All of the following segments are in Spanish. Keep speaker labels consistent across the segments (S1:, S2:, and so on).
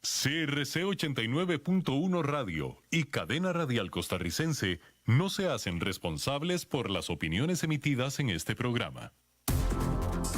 S1: CRC 89.1 Radio y Cadena Radial Costarricense no se hacen responsables por las opiniones emitidas en este programa.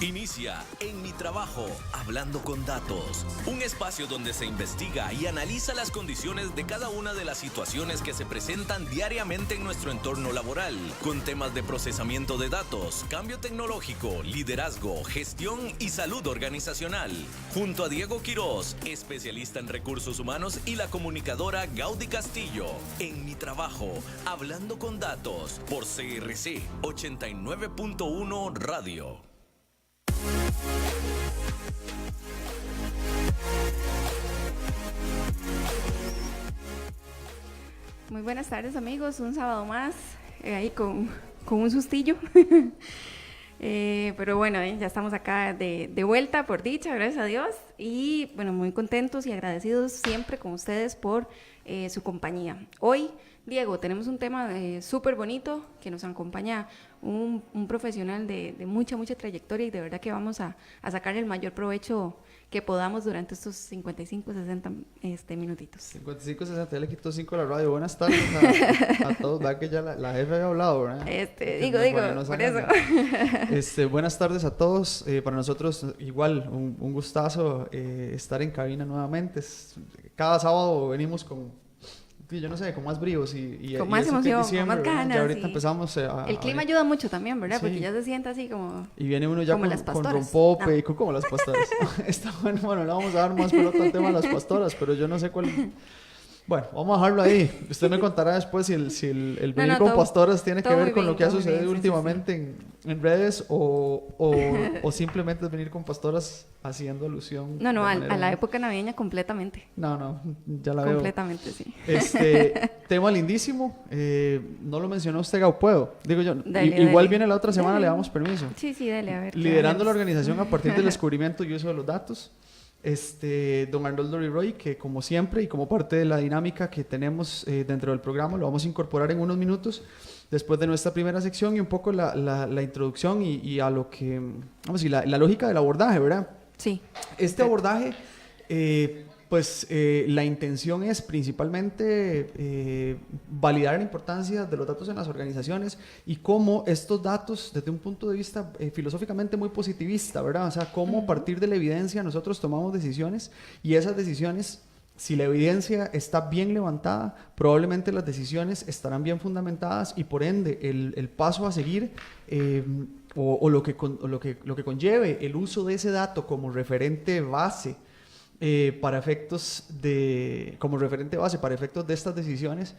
S2: Inicia En mi trabajo, hablando con datos, un espacio donde se investiga y analiza las condiciones de cada una de las situaciones que se presentan diariamente en nuestro entorno laboral, con temas de procesamiento de datos, cambio tecnológico, liderazgo, gestión y salud organizacional. Junto a Diego Quiroz, especialista en recursos humanos, y la comunicadora Gaudí Castillo. En mi trabajo, hablando con datos, por CRC 89.1 Radio.
S3: Muy buenas tardes, amigos, un sábado más, ahí con un sustillo, pero bueno, ya estamos acá de vuelta, por dicha, gracias a Dios, y bueno, muy contentos y agradecidos siempre con ustedes por su compañía. Hoy, Diego, tenemos un tema súper bonito que nos acompaña un profesional de mucha trayectoria, y de verdad que vamos a sacar el mayor provecho que podamos durante estos 55, 60 minutitos.
S4: 55, 60, ya le quitó 5 a la radio. Buenas tardes a todos. ¿Verdad que ya la jefe había hablado, verdad?
S3: Digo, por eso.
S4: Buenas tardes a todos. Para nosotros igual un gustazo estar en cabina nuevamente. Cada sábado venimos con, yo no sé, con más bríos y
S3: con más emoción, con más ganas.
S4: Ya ahorita empezamos
S3: el clima ayuda mucho también, ¿verdad?
S4: Sí.
S3: Porque ya se siente así como...
S4: Y viene uno ya con rompope,
S3: no.
S4: y como las pastoras. Está bueno, le vamos a dar más pelota al tema de las pastoras, pero yo no sé cuál... Bueno, vamos a dejarlo ahí. Usted me contará después si el venir con pastoras tiene que ver con lo que ha sucedido últimamente en redes o simplemente es venir con pastoras haciendo alusión.
S3: No, a la época navideña completamente.
S4: No, ya la veo.
S3: Completamente, sí.
S4: Tema lindísimo. No lo mencionó usted, Gau, ¿puedo? Digo yo,
S3: dale.
S4: viene la otra semana, le damos permiso.
S3: Sí, dale, a ver.
S4: Liderando la organización a partir del descubrimiento y uso de los datos. Don Arnoldo Leroy, que como siempre y como parte de la dinámica que tenemos dentro del programa, lo vamos a incorporar en unos minutos después de nuestra primera sección y un poco la introducción y a lo que, vamos a decir, la lógica del abordaje, ¿verdad?
S3: Sí.
S4: Abordaje, la intención es principalmente validar la importancia de los datos en las organizaciones y cómo estos datos, desde un punto de vista filosóficamente muy positivista, ¿verdad? O sea, cómo a partir de la evidencia nosotros tomamos decisiones y esas decisiones, si la evidencia está bien levantada, probablemente las decisiones estarán bien fundamentadas y por ende el paso a seguir o lo que conlleve el uso de ese dato como referente base para efectos de estas decisiones,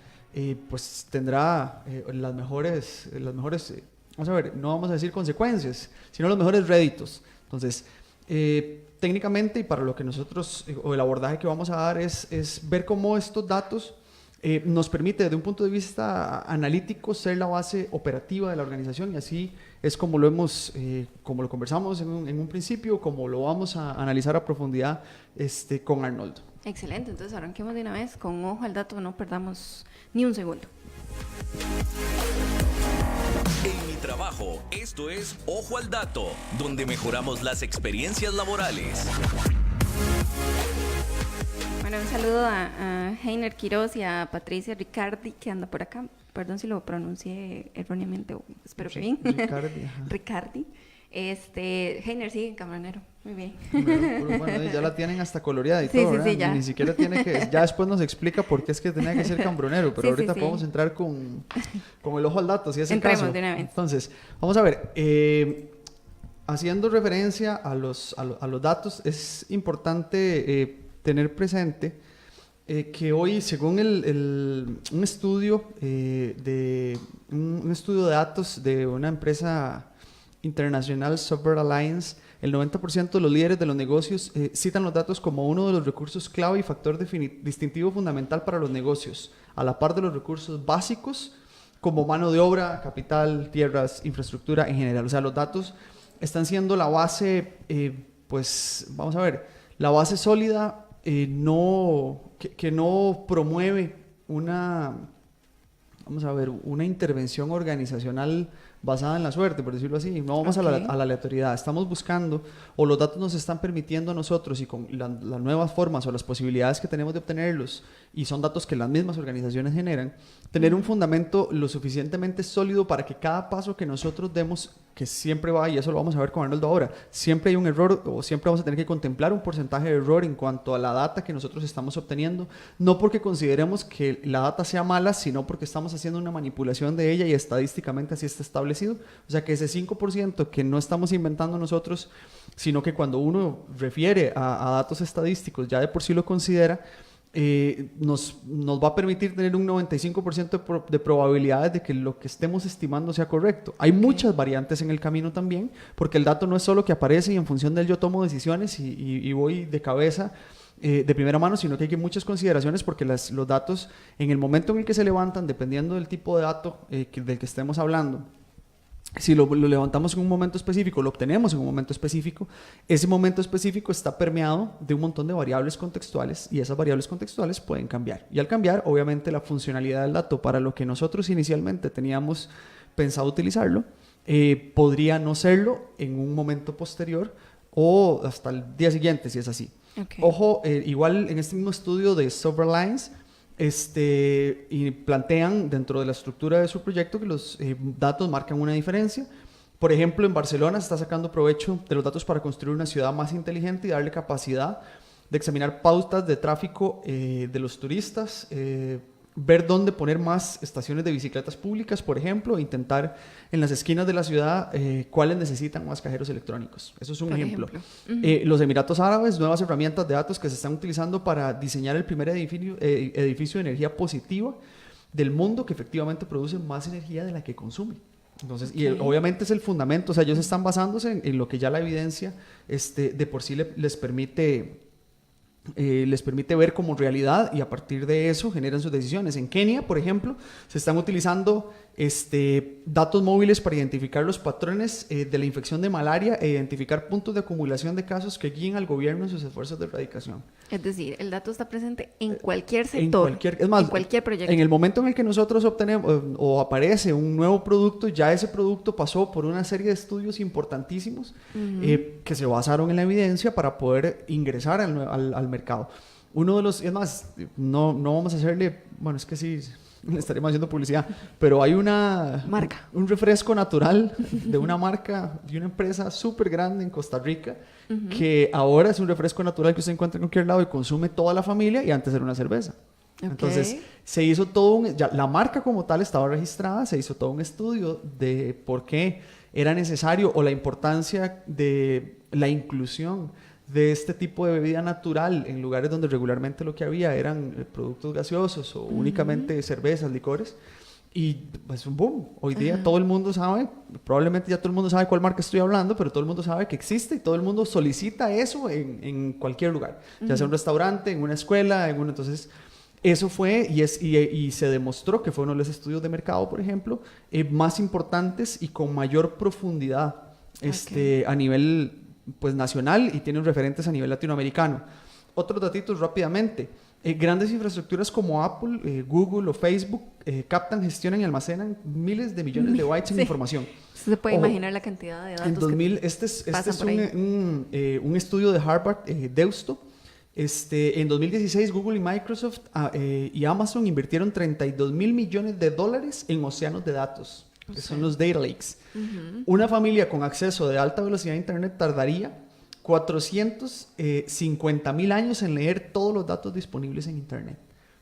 S4: pues tendrá las mejores, vamos a ver, no vamos a decir consecuencias, sino los mejores réditos. Entonces, técnicamente, y para lo que nosotros, o el abordaje que vamos a dar es ver cómo estos datos nos permite desde un punto de vista analítico ser la base operativa de la organización, y así es como como lo conversamos en un principio, como lo vamos a analizar a profundidad con Arnoldo.
S3: Excelente, entonces arranquemos de una vez con ojo al dato, no perdamos ni un segundo.
S2: En mi trabajo, esto es Ojo al Dato, donde mejoramos las experiencias laborales.
S3: Bueno, un saludo a Heiner Quiroz y a Patricia Ricardi, que anda por acá. Perdón si lo pronuncié erróneamente, espero que bien. Ricardi. Heiner sigue en Cambronero, muy bien.
S4: Bueno, ya la tienen hasta coloreada y todo, ¿verdad?
S3: Sí, ya.
S4: Ni siquiera tiene que... Ya después nos explica por qué es que tenía que ser cambronero, pero ahorita podemos entrar con el ojo al dato, si es el caso.
S3: De una vez.
S4: Entonces, vamos a ver... haciendo referencia a los datos, es importante tener presente que hoy, según un estudio de datos de una empresa internacional, Software Alliance, el 90% de los líderes de los negocios citan los datos como uno de los recursos clave y factor distintivo fundamental para los negocios, a la par de los recursos básicos como mano de obra, capital, tierras, infraestructura en general. O sea, los datos están siendo la base, vamos a ver, la base sólida que no promueve una intervención organizacional basada en la suerte, por decirlo así. No vamos a la aleatoriedad. Estamos buscando, o los datos nos están permitiendo a nosotros, y con las nuevas formas o las posibilidades que tenemos de obtenerlos, y son datos que las mismas organizaciones generan, tener un fundamento lo suficientemente sólido para que cada paso que nosotros demos, que siempre va, y eso lo vamos a ver con Arnoldo ahora, siempre hay un error, o siempre vamos a tener que contemplar un porcentaje de error en cuanto a la data que nosotros estamos obteniendo, no porque consideremos que la data sea mala, sino porque estamos haciendo una manipulación de ella y estadísticamente así está establecido. O sea que ese 5% que no estamos inventando nosotros, sino que cuando uno refiere a datos estadísticos ya de por sí lo considera, nos va a permitir tener un 95% de probabilidades de que lo que estemos estimando sea correcto. Hay muchas variantes en el camino también, porque el dato no es solo que aparece y en función de él yo tomo decisiones y voy de cabeza de primera mano, sino que hay muchas consideraciones, porque los datos en el momento en el que se levantan, dependiendo del tipo de dato del que estemos hablando, si lo levantamos en un momento específico, lo obtenemos en un momento específico, ese momento específico está permeado de un montón de variables contextuales, y esas variables contextuales pueden cambiar. Y al cambiar, obviamente, la funcionalidad del dato para lo que nosotros inicialmente teníamos pensado utilizarlo, podría no serlo en un momento posterior o hasta el día siguiente, si es así. Ojo, igual en este mismo estudio de Silver Lines, y plantean dentro de la estructura de su proyecto que los datos marcan una diferencia. Por ejemplo, en Barcelona se está sacando provecho de los datos para construir una ciudad más inteligente y darle capacidad de examinar pautas de tráfico de los turistas, ver dónde poner más estaciones de bicicletas públicas, por ejemplo, intentar en las esquinas de la ciudad cuáles necesitan más cajeros electrónicos. Eso es un ejemplo. Los Emiratos Árabes, nuevas herramientas de datos que se están utilizando para diseñar el primer edificio de energía positiva del mundo, que efectivamente produce más energía de la que consume. Entonces, y obviamente es el fundamento, o sea, ellos están basándose en lo que ya la evidencia de por sí les permite ver como realidad, y a partir de eso generan sus decisiones. En Kenia, por ejemplo, se están utilizando datos móviles para identificar los patrones de la infección de malaria e identificar puntos de acumulación de casos que guíen al gobierno en sus esfuerzos de erradicación.
S3: Es decir, el dato está presente en cualquier sector, en cualquier proyecto.
S4: En el momento en el que nosotros obtenemos o aparece un nuevo producto, ya ese producto pasó por una serie de estudios importantísimos que se basaron en la evidencia para poder ingresar al mercado. Uno de los, es más, no vamos a hacerle, bueno, es que sí, le estaríamos haciendo publicidad, pero hay un refresco natural de una marca, de una empresa súper grande en Costa Rica, que ahora es un refresco natural que usted encuentra en cualquier lado y consume toda la familia, y antes era una cerveza. Entonces se hizo todo ya la marca como tal estaba registrada, se hizo todo un estudio de por qué era necesario, o la importancia de la inclusión de este tipo de bebida natural en lugares donde regularmente lo que había eran productos gaseosos o únicamente cervezas, licores, y pues un boom. Hoy día todo el mundo sabe, probablemente ya todo el mundo sabe cuál marca estoy hablando, pero todo el mundo sabe que existe y todo el mundo solicita eso en cualquier lugar, ya sea un restaurante, en una escuela, entonces eso fue y se demostró que fue uno de los estudios de mercado, por ejemplo, más importantes y con mayor profundidad a nivel pues nacional, y tienen referentes a nivel latinoamericano. Otros datitos rápidamente. Grandes infraestructuras como Apple, Google o Facebook captan, gestionan y almacenan miles de millones de bytes en información.
S3: Se puede imaginar la cantidad de datos.
S4: En 2000, este es un estudio de Harvard, Deusto. En 2016, Google y Microsoft y Amazon invirtieron $32 mil millones en océanos de datos. Que son los data lakes. Una familia con acceso de alta velocidad a Internet tardaría 450,000 años en leer todos los datos disponibles en Internet.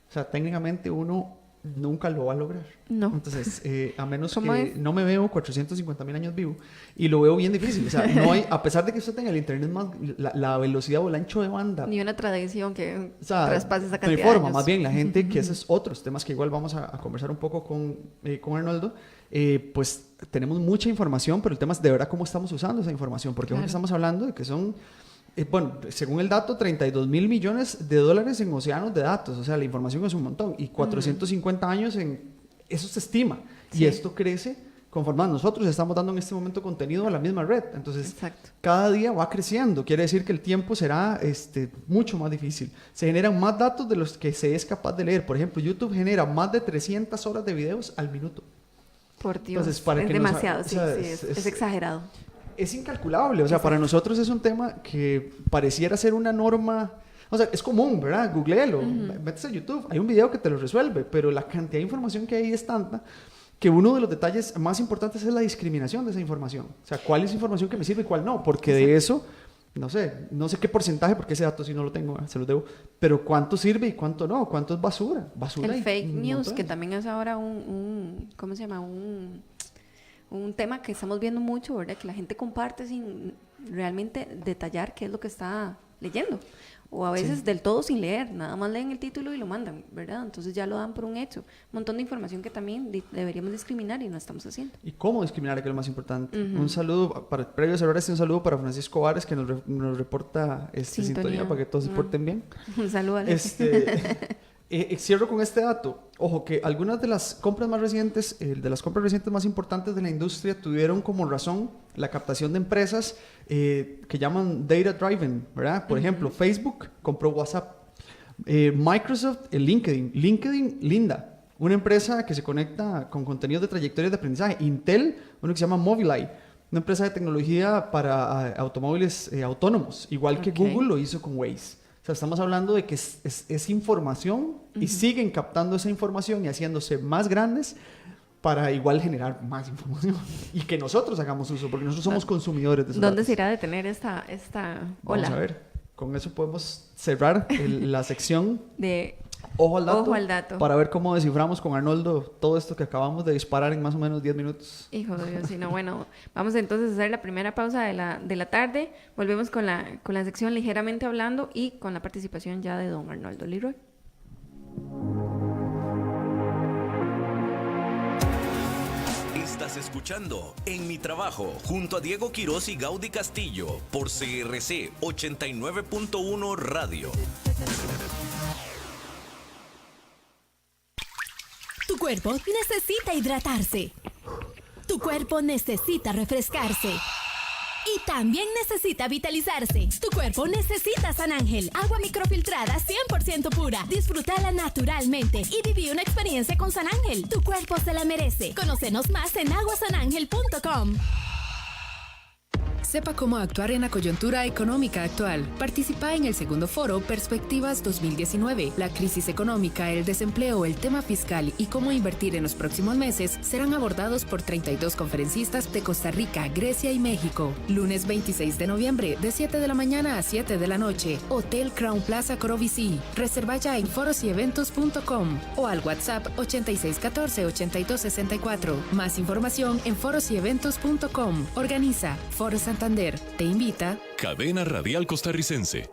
S4: O sea, técnicamente uno nunca lo va a lograr.
S3: No.
S4: Entonces, a menos que no me veo 450,000 años vivo, y lo veo bien difícil. O sea, no hay, a pesar de que usted tenga el Internet más, la velocidad o el ancho de banda,
S3: ni una tradición que traspase esa cantidad
S4: de forma,
S3: de años.
S4: más bien la gente, que esos otros temas que igual vamos a conversar un poco con Arnoldo, pues tenemos mucha información, pero el tema es de verdad cómo estamos usando esa información, porque claro, estamos hablando de que son, bueno, según el dato, $32 mil millones en océanos de datos. O sea, la información es un montón, y 450 años eso se estima, y esto crece conforme nosotros estamos dando en este momento contenido a la misma red. Entonces, cada día va creciendo, quiere decir que el tiempo será mucho más difícil. Se generan más datos de los que se es capaz de leer. Por ejemplo, YouTube genera más de 300 horas de videos al minuto.
S3: Por Dios,
S4: Entonces, para
S3: es
S4: que
S3: demasiado,
S4: o sea,
S3: es exagerado.
S4: Es incalculable, o sea, para nosotros es un tema que pareciera ser una norma, o sea, es común, ¿verdad? Googleelo, métese a YouTube, hay un video que te lo resuelve, pero la cantidad de información que hay es tanta que uno de los detalles más importantes es la discriminación de esa información. O sea, cuál es información que me sirve y cuál no, porque de eso, no sé qué porcentaje, porque ese dato sí no lo tengo, se lo debo, pero cuánto sirve y cuánto no, cuánto es basura.
S3: El fake news, que también es ahora ¿cómo se llama? Un tema que estamos viendo mucho, ¿verdad? Que la gente comparte sin realmente detallar qué es lo que está leyendo. O a veces del todo sin leer, nada más leen el título y lo mandan, ¿verdad? Entonces ya lo dan por un hecho. Un montón de información que también deberíamos discriminar y no estamos haciendo.
S4: ¿Y cómo discriminar? Que es lo más importante. Un saludo, previo a cerrar un saludo para Francisco Vares, que nos reporta sintonía para que todos se porten bien.
S3: Un saludo a
S4: Cierro con este dato. Ojo, que algunas de las compras más recientes, más importantes de la industria tuvieron como razón la captación de empresas que llaman data driven, ¿verdad? Por ejemplo, Facebook compró WhatsApp. Microsoft, LinkedIn, Linda, una empresa que se conecta con contenidos de trayectorias de aprendizaje. Intel, uno que se llama Mobileye, una empresa de tecnología para automóviles autónomos, igual que Google lo hizo con Waze. O sea, estamos hablando de que es información y siguen captando esa información y haciéndose más grandes para igual generar más información y que nosotros hagamos uso, porque nosotros somos consumidores de esos
S3: ¿Dónde
S4: datos.
S3: se irá a detener esta ola?
S4: Vamos a ver, con eso podemos cerrar la sección
S3: de
S4: Ojo al dato,
S3: Ojo al dato,
S4: para ver cómo desciframos con Arnoldo todo esto que acabamos de disparar en más o menos 10 minutos.
S3: Hijo de Dios, si no, bueno, vamos entonces a hacer la primera pausa de la tarde, volvemos con la sección Ligeramente Hablando y con la participación ya de don Arnoldo Leroy.
S2: Estás escuchando En Mi Trabajo junto a Diego Quirós y Gaudí Castillo por CRC 89.1 Radio.
S5: Tu cuerpo necesita hidratarse. Tu cuerpo necesita refrescarse. Y también necesita vitalizarse. Tu cuerpo necesita San Ángel, agua microfiltrada 100% pura. Disfrútala naturalmente y viví una experiencia con San Ángel. Tu cuerpo se la merece. Conócenos más en aguasanangel.com.
S6: Sepa cómo actuar en la coyuntura económica actual. Participa en el segundo foro Perspectivas 2019. La crisis económica, el desempleo, el tema fiscal y cómo invertir en los próximos meses serán abordados por 32 conferencistas de Costa Rica, Grecia y México. Lunes 26 de noviembre, de 7 de la mañana a 7 de la noche. Hotel Crown Plaza Corovicí. Reserva ya en foroseventos.com o al WhatsApp 8614-8264. Más información en foroseventos.com. Organiza Foro Santander. Te invita
S1: Cadena Radial Costarricense.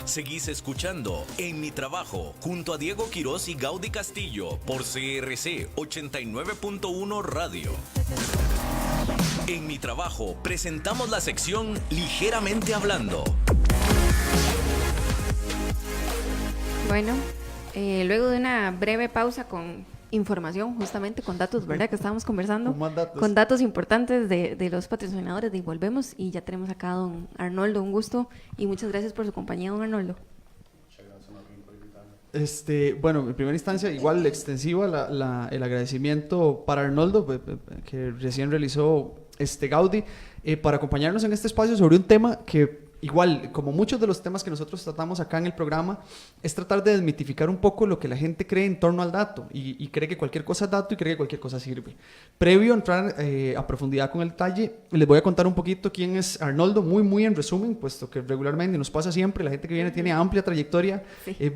S2: Seguís escuchando En Mi Trabajo junto a Diego Quirós y Gaudí Castillo por CRC 89.1 Radio. En Mi Trabajo presentamos la sección Ligeramente Hablando.
S3: Bueno, luego de una breve pausa con información, justamente con datos, ¿verdad? Que estábamos conversando. Con datos importantes de los patrocinadores de Y Volvemos. Y ya tenemos acá a don Arnoldo, un gusto. Y muchas gracias por su compañía, don Arnoldo.
S4: Bueno, en primera instancia, igual extensiva el agradecimiento para Arnoldo, que recién realizó Gaudí, para acompañarnos en este espacio sobre un tema que, igual, como muchos de los temas que nosotros tratamos acá en el programa, es tratar de desmitificar un poco lo que la gente cree en torno al dato y cree que cualquier cosa es dato y cree que cualquier cosa sirve. Previo a entrar a profundidad con el detalle, les voy a contar un poquito quién es Arnoldo, muy en resumen, puesto que regularmente nos pasa siempre, la gente que viene tiene amplia trayectoria,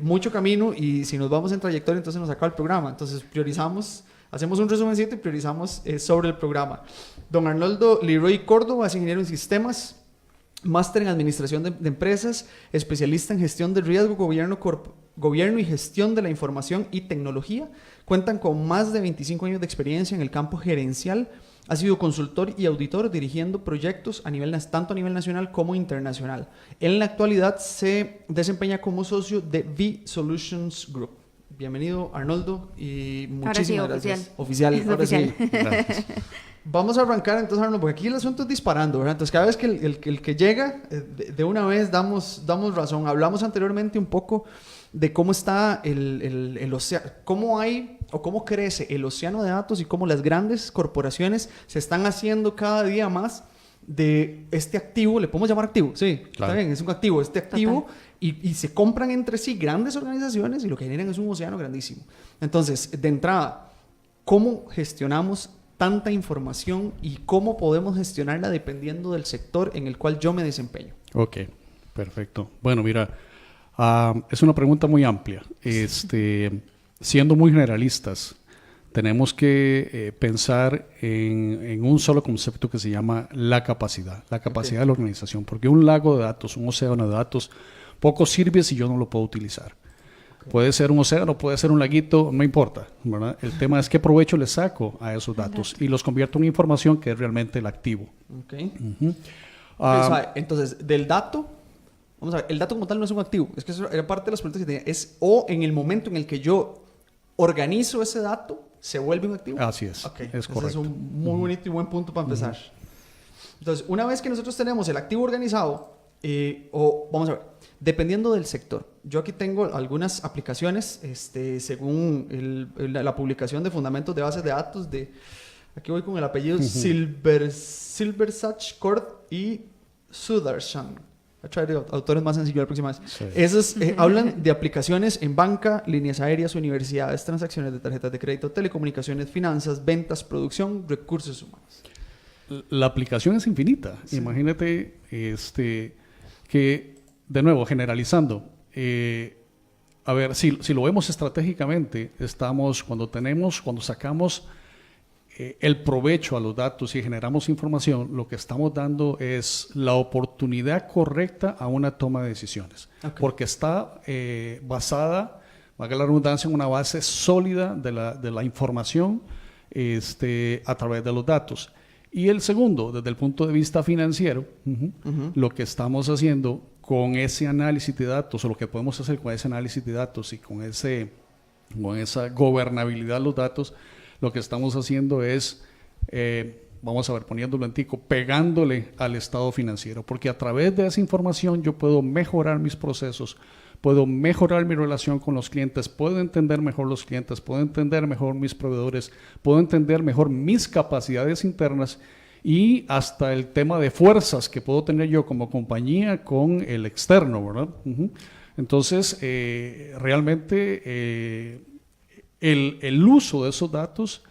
S4: mucho camino, y si nos vamos en trayectoria entonces nos acaba el programa. Entonces priorizamos, hacemos un resumencito y priorizamos sobre el programa. Don Arnoldo Leroy Córdoba es ingeniero en sistemas, máster en administración de empresas, especialista en gestión de riesgo, gobierno y gestión de la información y tecnología. Cuentan con más de 25 años de experiencia en el campo gerencial. Ha sido consultor y auditor dirigiendo proyectos tanto a nivel nacional como internacional. En la actualidad se desempeña como socio de V Solutions Group. Bienvenido, Arnoldo, y muchísimas gracias. Oficial. Ahora sí. Gracias. Vamos a arrancar entonces, Arnoldo, porque aquí el asunto es disparando, ¿verdad? Entonces cada vez que el que llega, de una vez damos razón. Hablamos anteriormente un poco de cómo está el océano, cómo hay o cómo crece el océano de datos y cómo las grandes corporaciones se están haciendo cada día más de este activo, le podemos llamar activo, sí,
S7: Claro.
S4: está bien, es un activo, este activo,
S3: Total.
S4: y se compran entre sí grandes organizaciones y lo que generan es un océano grandísimo. Entonces, de entrada, ¿cómo gestionamos tanta información y cómo podemos gestionarla dependiendo del sector en el cual yo me desempeño?
S7: Ok, perfecto. Bueno, mira, es una pregunta muy amplia. Siendo muy generalistas, tenemos que pensar en un solo concepto que se llama la capacidad de la organización, porque un lago de datos, un océano de datos, poco sirve si yo no lo puedo utilizar. Puede ser un océano, puede ser un laguito, no importa, ¿verdad? El tema es qué provecho le saco a esos datos y los convierto en información que es realmente el activo.
S4: Okay.
S7: Ujú.
S4: Entonces, del dato, vamos a ver, el dato como tal no es un activo, es que eso era parte de las preguntas que tenía, es o en el momento en el que yo organizo ese dato, se vuelve un activo.
S7: Así es,
S4: Okay.
S7: es
S4: Ese
S7: correcto.
S4: es un muy bonito y buen punto para empezar. Entonces, una vez que nosotros tenemos el activo organizado, o vamos a ver, dependiendo del sector, yo aquí tengo algunas aplicaciones, según la publicación de fundamentos de bases de datos aquí voy con el apellido Silversach, Kort y Sudarshan. Voy a traer autores más sencillos la próxima vez.
S7: Sí.
S4: Esos hablan de aplicaciones en banca, líneas aéreas, universidades, transacciones de tarjetas de crédito, telecomunicaciones, finanzas, ventas, producción, recursos humanos.
S7: La aplicación es infinita. Sí. Imagínate que, de nuevo, generalizando, a ver, si lo vemos estratégicamente, cuando sacamos el provecho a los datos y generamos información, lo que estamos dando es la oportunidad correcta a una toma de decisiones. Okay. Porque está basada, valga la redundancia, en una base sólida de la información a través de los datos. Y el segundo, desde el punto de vista financiero, lo que estamos haciendo con ese análisis de datos, o lo que podemos hacer con ese análisis de datos y con esa gobernabilidad de los datos, lo que estamos haciendo es, vamos a ver, poniéndolo en tico, pegándole al estado financiero, porque a través de esa información yo puedo mejorar mis procesos, puedo mejorar mi relación con los clientes, puedo entender mejor los clientes, puedo entender mejor mis proveedores, puedo entender mejor mis capacidades internas y hasta el tema de fuerzas que puedo tener yo como compañía con el externo, ¿verdad? Entonces, realmente el uso de esos datos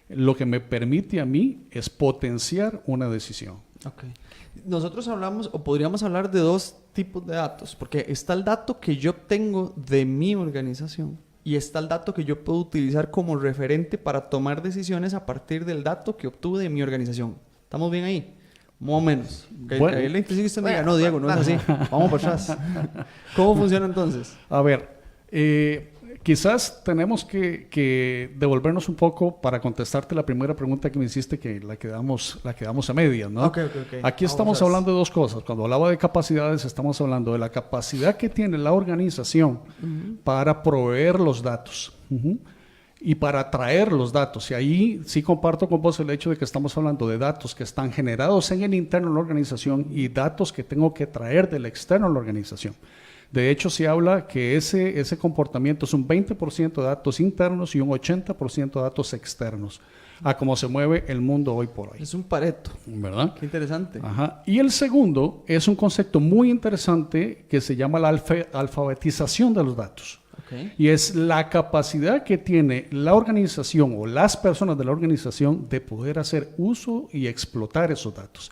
S7: lo que me permite a mí es potenciar una decisión.
S4: Okay. Nosotros hablamos, o podríamos hablar de dos tipos de datos, porque está el dato que yo obtengo de mi organización y está el dato que yo puedo utilizar como referente para tomar decisiones a partir del dato que obtuve de mi organización. ¿Estamos bien ahí? Más o menos.
S7: Bueno.
S4: Ahí le insiste, me diga, no, Diego, no es así. Vamos para atrás. ¿Cómo funciona entonces?
S7: A ver, quizás tenemos que devolvernos un poco para contestarte la primera pregunta que me hiciste, que la quedamos a medias, ¿no?
S4: Okay.
S7: Aquí estamos hablando de dos cosas. Cuando hablaba de capacidades, estamos hablando de la capacidad que tiene la organización para proveer los datos y para traer los datos. Y ahí sí comparto con vos el hecho de que estamos hablando de datos que están generados en el interno de la organización y datos que tengo que traer del externo de la organización. De hecho, se habla que ese comportamiento es un 20% de datos internos y un 80% de datos externos, a cómo se mueve el mundo hoy por hoy.
S4: Es un Pareto.
S7: ¿Verdad?
S4: Qué interesante.
S7: Ajá. Y el segundo es un concepto muy interesante que se llama la alfabetización de los datos.
S4: Okay.
S7: Y es la capacidad que tiene la organización o las personas de la organización de poder hacer uso y explotar esos datos.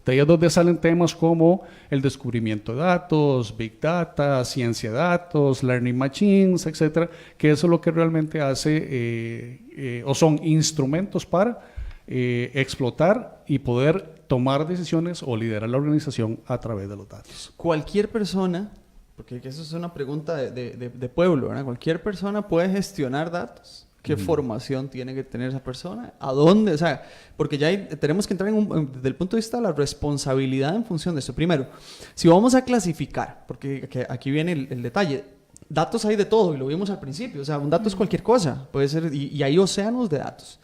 S7: De ahí es donde salen temas como el descubrimiento de datos, Big Data, ciencia de datos, Learning Machines, etcétera, que eso es lo que realmente hace o son instrumentos para explotar y poder tomar decisiones o liderar la organización a través de los datos.
S4: Cualquier persona, porque eso es una pregunta de pueblo, ¿verdad? Cualquier persona puede gestionar datos. ¿Qué formación tiene que tener esa persona? ¿A dónde? O sea, porque ya tenemos que entrar desde el punto de vista de la responsabilidad en función de esto. Primero, si vamos a clasificar, porque aquí viene el detalle, datos hay de todo y lo vimos al principio. O sea, un dato es cualquier cosa, puede ser, y hay océanos de datos.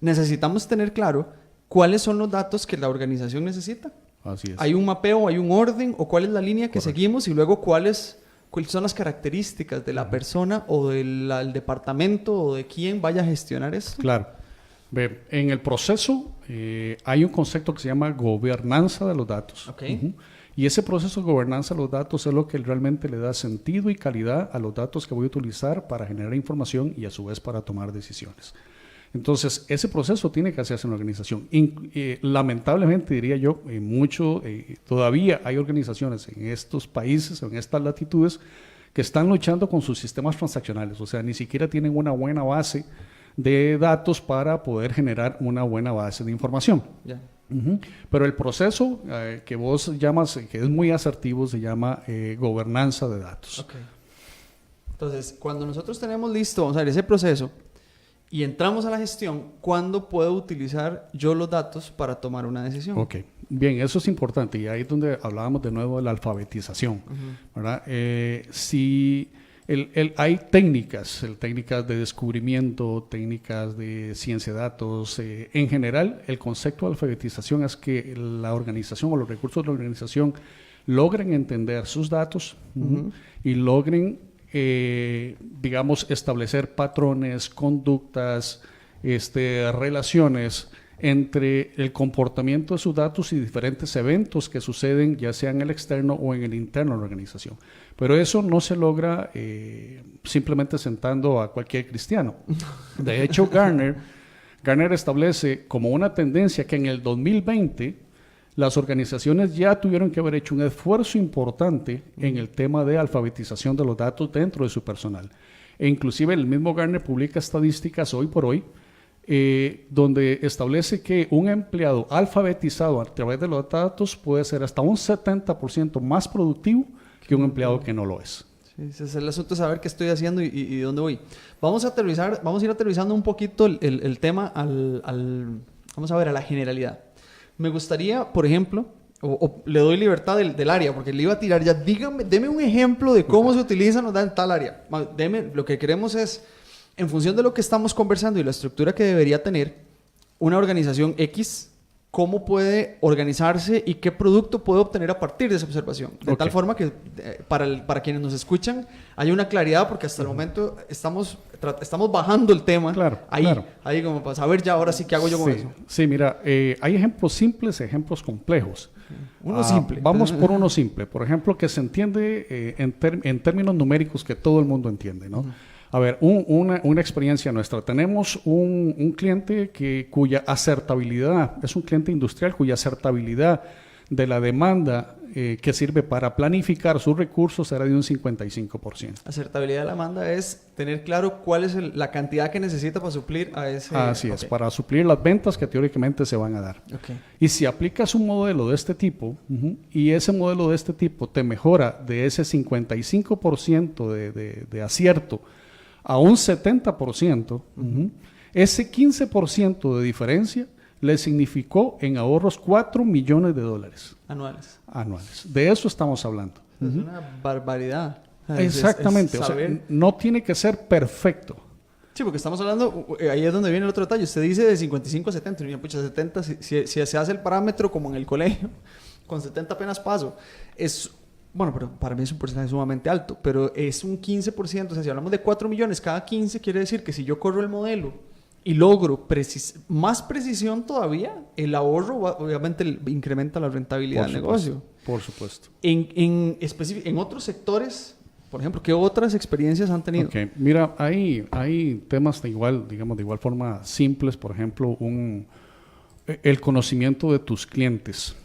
S4: Necesitamos tener claro cuáles son los datos que la organización necesita.
S7: Así es.
S4: Hay un mapeo, hay un orden, o cuál es la línea que seguimos y luego cuál es cuáles son las características de la persona o del departamento o de quién vaya a gestionar esto?
S7: Claro. Ve, en el proceso hay un concepto que se llama gobernanza de los datos.
S4: Okay.
S7: Y ese proceso de gobernanza de los datos es lo que realmente le da sentido y calidad a los datos que voy a utilizar para generar información y a su vez para tomar decisiones. Entonces, ese proceso tiene que hacerse en la organización. Lamentablemente, diría yo, todavía hay organizaciones en estos países, en estas latitudes, que están luchando con sus sistemas transaccionales. O sea, ni siquiera tienen una buena base de datos para poder generar una buena base de información.
S4: Ya.
S7: Pero el proceso que vos llamas, que es muy asertivo, se llama gobernanza de datos.
S4: Okay. Entonces, cuando nosotros tenemos listo, vamos a ver, ese proceso y entramos a la gestión, ¿cuándo puedo utilizar yo los datos para tomar una decisión?
S7: Ok, bien, eso es importante y ahí es donde hablábamos de nuevo de la alfabetización, ¿verdad? Hay técnicas de descubrimiento, técnicas de ciencia de datos. En general, el concepto de alfabetización es que la organización o los recursos de la organización logren entender sus datos y logren, digamos, establecer patrones, conductas, relaciones entre el comportamiento de sus datos y diferentes eventos que suceden ya sea en el externo o en el interno de la organización. Pero eso no se logra simplemente sentando a cualquier cristiano. De hecho, Gartner establece como una tendencia que en el 2020 las organizaciones ya tuvieron que haber hecho un esfuerzo importante en el tema de alfabetización de los datos dentro de su personal. E inclusive el mismo Gartner publica estadísticas hoy por hoy donde establece que un empleado alfabetizado a través de los datos puede ser hasta un 70% más productivo que un empleado que no lo es.
S4: Sí, ese es el asunto de saber qué estoy haciendo y dónde voy. Vamos a ir aterrizando un poquito el tema vamos a ver, a la generalidad. Me gustaría, por ejemplo, o le doy libertad del área, porque le iba a tirar ya, deme un ejemplo de cómo se utilizan los datos en tal área. Lo que queremos es, en función de lo que estamos conversando y la estructura que debería tener una organización X, cómo puede organizarse y qué producto puede obtener a partir de esa observación. De tal forma que para quienes nos escuchan haya una claridad, porque hasta el momento estamos bajando el tema ahí como para saber ya ahora sí qué hago yo con eso.
S7: Sí, mira, hay ejemplos simples, ejemplos complejos.
S4: Uno simple.
S7: Vamos por uno simple. Por ejemplo, que se entiende en términos numéricos que todo el mundo entiende, ¿no? A ver, una experiencia nuestra. Tenemos un cliente cuya acertabilidad, es un cliente industrial cuya acertabilidad de la demanda que sirve para planificar sus recursos era de un 55%.
S4: Acertabilidad de la demanda es tener claro cuál es la cantidad que necesita para suplir a ese...
S7: Así es, para suplir las ventas que teóricamente se van a dar.
S4: Okay.
S7: Y si aplicas un modelo de este tipo, y ese modelo de este tipo te mejora de ese 55% de acierto a un 70%, ese 15% de diferencia le significó en ahorros $4 millones. Anuales. De eso estamos hablando.
S4: Es una barbaridad.
S7: Exactamente. O sea, no tiene que ser perfecto.
S4: Sí, porque estamos hablando, ahí es donde viene el otro detalle. Usted dice de 55 a 70. Y pucha, 70, si se hace el parámetro como en el colegio, con 70 apenas paso. Bueno, pero para mí es un porcentaje sumamente alto, pero es un 15%. O sea, si hablamos de 4 millones cada 15, quiere decir que si yo corro el modelo y logro más precisión todavía, el ahorro obviamente incrementa la rentabilidad del negocio.
S7: Por supuesto.
S4: En otros sectores, por ejemplo, ¿qué otras experiencias han tenido?
S7: Okay. Mira, hay temas de igual forma simples. Por ejemplo, el conocimiento de tus clientes.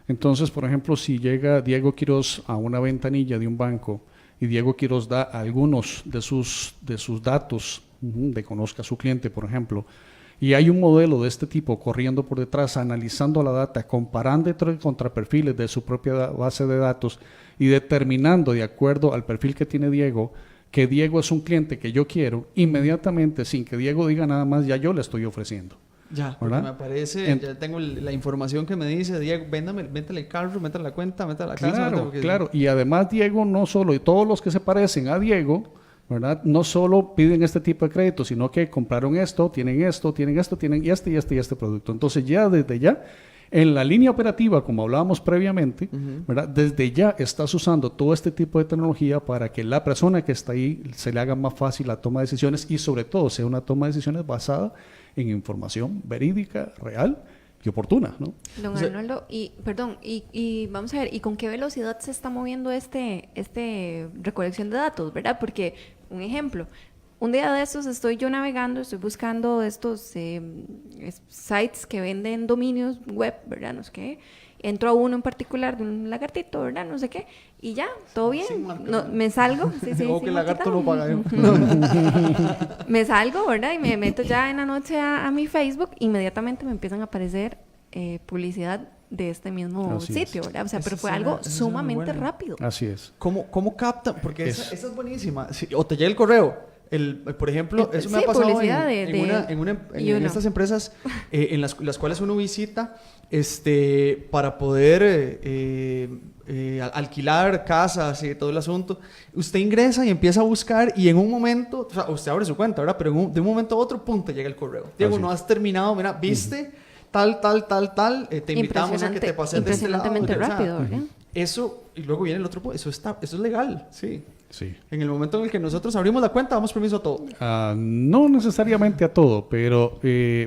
S7: Entonces, por ejemplo, si llega Diego Quiroz a una ventanilla de un banco y Diego Quiroz da algunos de sus datos de conozca a su cliente, por ejemplo, y hay un modelo de este tipo corriendo por detrás, analizando la data, comparando contraperfiles de su propia base de datos y determinando de acuerdo al perfil que tiene Diego, que Diego es un cliente que yo quiero, inmediatamente, sin que Diego diga nada más, ya yo le estoy ofreciendo.
S4: Ya, porque me aparece, ya tengo la información que me dice, Diego, métale el carro, métale la cuenta, métale la casa.
S7: Claro, y además Diego no solo, y todos los que se parecen a Diego, ¿verdad? No solo piden este tipo de crédito, sino que compraron esto, tienen este y este producto. Entonces ya desde ya En la línea operativa, como hablábamos previamente, ¿verdad? Desde ya estás usando todo este tipo de tecnología para que la persona que está ahí se le haga más fácil la toma de decisiones y sobre todo sea una toma de decisiones basada en información verídica, real y oportuna, ¿no?
S3: Don Arnoldo, y vamos a ver, ¿y con qué velocidad se está moviendo este recolección de datos, verdad? Porque, un ejemplo, un día de estos estoy yo navegando, estoy buscando estos sites que venden dominios web, ¿verdad? No sé qué. Entro a uno en particular de un lagartito, ¿verdad? No sé qué. Y ya, todo bien. No, me salgo.
S4: O que el lagarto no paga.
S3: Me salgo, ¿verdad? Y me meto ya en la noche a mi Facebook. Inmediatamente me empiezan a aparecer publicidad de este mismo sitio, ¿verdad? O sea, pero fue algo sumamente rápido.
S7: Así es.
S4: ¿Cómo captan? Porque esa es buenísima. O te llega el correo. Por ejemplo, eso me ha pasado en estas empresas en las cuales uno visita para poder alquilar casas y todo el asunto. Usted ingresa y empieza a buscar y en un momento, o sea, usted abre su cuenta, ¿verdad? Pero de un momento a otro, pum, te llega el correo. Diego, no has terminado, mira, viste tal, te invitamos a que te pases de este lado.
S3: Impresionantemente rápido, ¿verdad?
S4: Eso, y luego viene el otro, eso es legal, sí.
S7: Sí.
S4: En el momento en el que nosotros abrimos la cuenta, damos permiso a todo.
S7: No necesariamente a todo, pero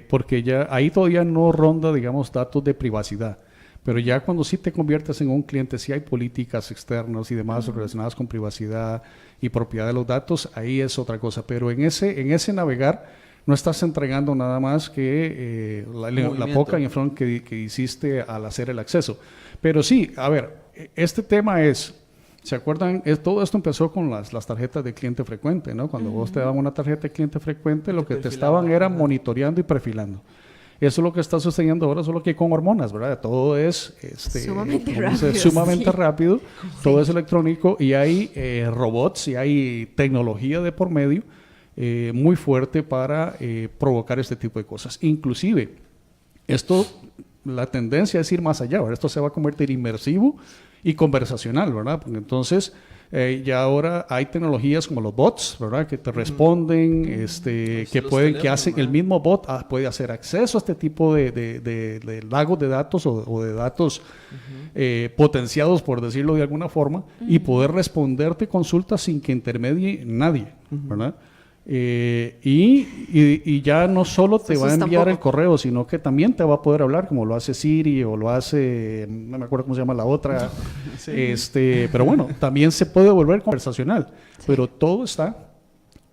S7: porque ya ahí todavía no ronda, digamos, datos de privacidad. Pero ya cuando sí te conviertes en un cliente, sí hay políticas externas y demás relacionadas con privacidad y propiedad de los datos, ahí es otra cosa. Pero en ese navegar no estás entregando nada más que la poca información que hiciste al hacer el acceso. Pero sí, a ver, este tema es... ¿Se acuerdan? Todo esto empezó con las tarjetas de cliente frecuente, ¿no? Cuando vos te daban una tarjeta de cliente frecuente, lo que te estaban era monitoreando y perfilando. Eso es lo que está sucediendo ahora, solo que con hormonas, ¿verdad? Todo es sumamente rápido, todo es electrónico y hay robots y hay tecnología de por medio muy fuerte para provocar este tipo de cosas. Inclusive, la tendencia es ir más allá, ¿verdad? Esto se va a convertir inmersivo y conversacional, ¿verdad? Porque entonces ya ahora hay tecnologías como los bots, ¿verdad? Que te responden, que hacen, el mismo bot puede hacer acceso a este tipo de lagos de datos o de datos potenciados, por decirlo de alguna forma, y poder responderte consultas sin que intermedie nadie, ¿verdad? Y ya no solo te va a enviar el correo, sino que también te va a poder hablar como lo hace Siri o lo hace, no me acuerdo cómo se llama la otra, pero bueno, también se puede volver conversacional, pero todo está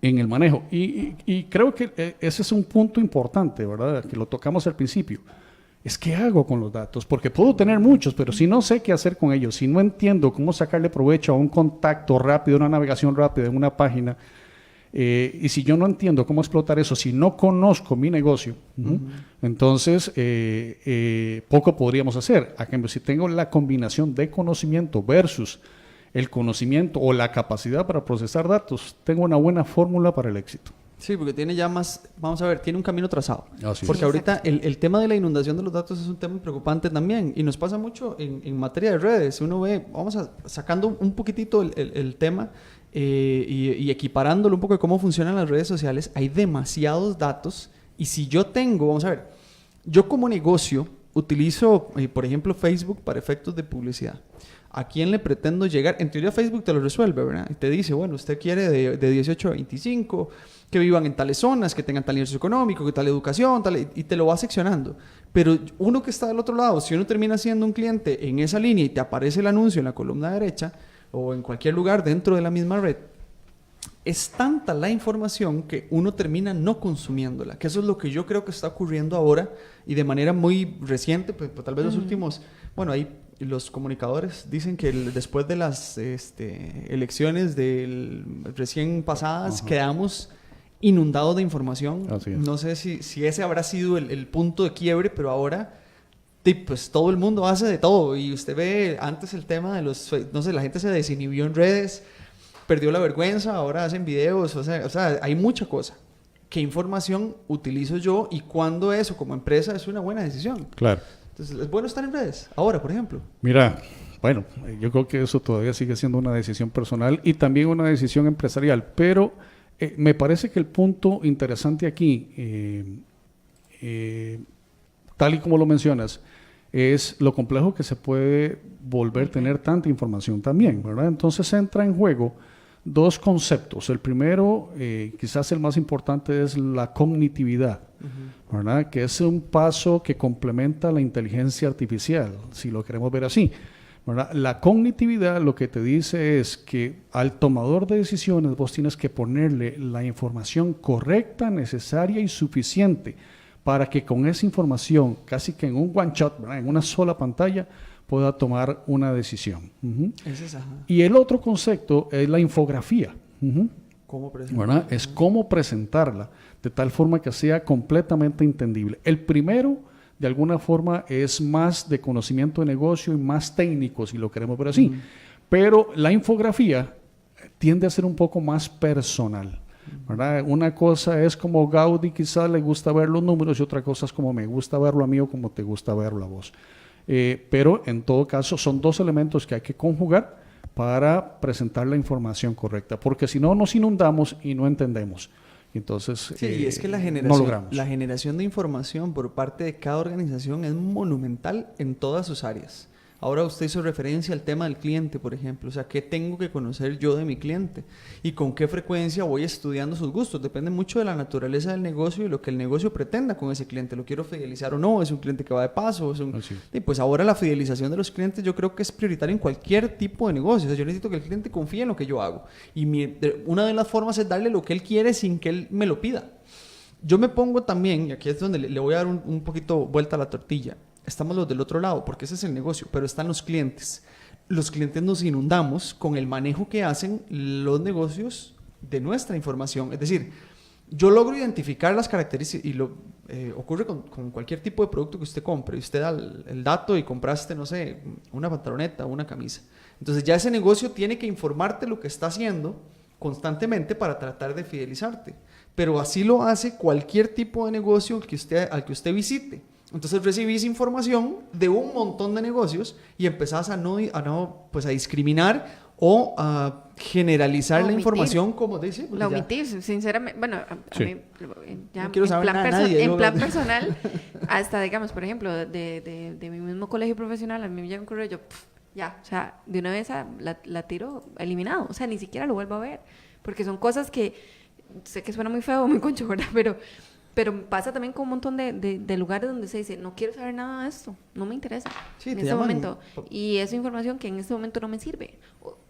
S7: en el manejo y creo que ese es un punto importante, ¿verdad? Que lo tocamos al principio. Es ¿qué hago con los datos? Porque puedo tener muchos, pero si no sé qué hacer con ellos, si no entiendo cómo sacarle provecho a un contacto rápido, una navegación rápida en una página, y si yo no entiendo cómo explotar eso, si no conozco mi negocio, entonces poco podríamos hacer. A cambio, si tengo la combinación de conocimiento versus el conocimiento o la capacidad para procesar datos, tengo una buena fórmula para el éxito.
S4: Sí, porque tiene ya más, vamos a ver, tiene un camino trazado.
S7: Así
S4: porque ahorita el tema de la inundación de los datos es un tema preocupante también y nos pasa mucho en materia de redes. Uno ve, sacando un poquitito el tema y equiparándolo un poco de cómo funcionan las redes sociales, hay demasiados datos y si yo tengo, vamos a ver, yo como negocio utilizo, por ejemplo, Facebook para efectos de publicidad. ¿A quién le pretendo llegar? En teoría Facebook te lo resuelve, ¿verdad? Y te dice, bueno, usted quiere de 18 a 25, que vivan en tales zonas, que tengan tal nivel socioeconómico, que tal educación, y te lo va seccionando. Pero uno que está del otro lado, si uno termina siendo un cliente en esa línea y te aparece el anuncio en la columna derecha o en cualquier lugar dentro de la misma red, es tanta la información que uno termina no consumiéndola, que eso es lo que yo creo que está ocurriendo ahora y de manera muy reciente, pues tal vez los últimos, bueno, ahí los comunicadores dicen que después de las elecciones recién pasadas quedamos inundados de información. No sé si ese habrá sido el punto de quiebre, pero ahora pues todo el mundo hace de todo y usted ve antes el tema de no sé, la gente se desinhibió en redes, perdió la vergüenza, ahora hacen videos, o sea, hay mucha cosa. ¿Qué información utilizo yo y cuándo eso como empresa es una buena decisión?
S7: Claro.
S4: Entonces, ¿es bueno estar en redes? Ahora, por ejemplo.
S7: Mira, bueno, yo creo que eso todavía sigue siendo una decisión personal y también una decisión empresarial, pero me parece que el punto interesante aquí, tal y como lo mencionas, es lo complejo que se puede volver tener tanta información también, ¿verdad? Entonces entra en juego dos conceptos. El primero, quizás el más importante, es la cognitividad, ¿verdad? Que es un paso que complementa la inteligencia artificial, si lo queremos ver así, ¿verdad? La cognitividad lo que te dice es que al tomador de decisiones vos tienes que ponerle la información correcta, necesaria y suficiente para que con esa información, casi que en un one shot, ¿verdad? En una sola pantalla, pueda tomar una decisión. Y el otro concepto es la infografía.
S4: ¿Cómo presentarla?
S7: ¿Verdad? Es cómo presentarla de tal forma que sea completamente entendible. El primero, de alguna forma, es más de conocimiento de negocio y más técnico, si lo queremos ver así. Pero la infografía tiende a ser un poco más personal, ¿verdad? Una cosa es como Gaudí quizás le gusta ver los números y otra cosa es como me gusta verlo a mí o como te gusta verlo a vos. Pero en todo caso son dos elementos que hay que conjugar para presentar la información correcta, porque si no nos inundamos y no entendemos. Entonces,
S4: sí, y es que
S7: no
S4: la generación de información por parte de cada organización es monumental en todas sus áreas. Ahora usted hizo referencia al tema del cliente, por ejemplo. O sea, ¿qué tengo que conocer yo de mi cliente? ¿Y con qué frecuencia voy estudiando sus gustos? Depende mucho de la naturaleza del negocio y lo que el negocio pretenda con ese cliente. ¿Lo quiero fidelizar o no? ¿Es un cliente que va de paso? Y pues ahora la fidelización de los clientes yo creo que es prioritaria en cualquier tipo de negocio. O sea, yo necesito que el cliente confíe en lo que yo hago. Y una de las formas es darle lo que él quiere sin que él me lo pida. Yo me pongo también, y aquí es donde le voy a dar un poquito vuelta a la tortilla. Estamos los del otro lado, porque ese es el negocio, pero están los clientes. Los clientes nos inundamos con el manejo que hacen los negocios de nuestra información. Es decir, yo logro identificar las características, y ocurre con cualquier tipo de producto que usted compre. Usted da el dato y compraste, no sé, una pantaloneta o una camisa. Entonces ya ese negocio tiene que informarte lo que está haciendo constantemente para tratar de fidelizarte. Pero así lo hace cualquier tipo de negocio al que usted visite. Entonces recibís información de un montón de negocios y empezás a discriminar o a generalizar la información como dice.
S3: La omitís, sinceramente. Bueno, a mí, ya
S4: no quiero saber nada de nadie.
S3: En plan personal, hasta digamos, por ejemplo, de mi mismo colegio profesional, a mí me llega un correo, ya, o sea, de una vez la tiro eliminado. O sea, ni siquiera lo vuelvo a ver. Porque son cosas que, sé que suena muy feo, muy concho, ¿verdad? Pero pasa también con un montón de lugares donde se dice, no quiero saber nada de esto, no me interesa en este momento. Y es información que en este momento no me sirve.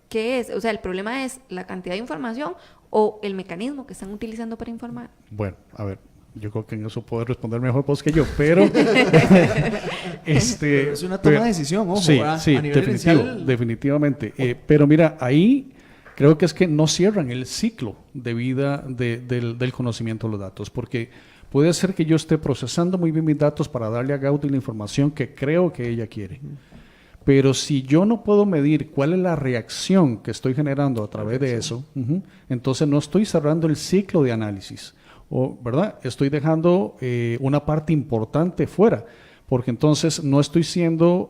S3: ¿Qué es? O sea, el problema es la cantidad de información o el mecanismo que están utilizando para informar.
S7: Bueno, a ver, yo creo que en eso puedo responder mejor vos que yo, pero...
S4: pero es una toma de decisión, ojo,
S7: sí,
S4: a nivel
S7: definitivamente. Pero mira, ahí... Creo que es que no cierran el ciclo de vida del conocimiento de los datos, porque puede ser que yo esté procesando muy bien mis datos para darle a Gaudí la información que creo que ella quiere. Pero si yo no puedo medir cuál es la reacción que estoy generando a través de eso, entonces no estoy cerrando el ciclo de análisis, ¿verdad? Estoy dejando una parte importante fuera. Porque entonces no estoy siendo,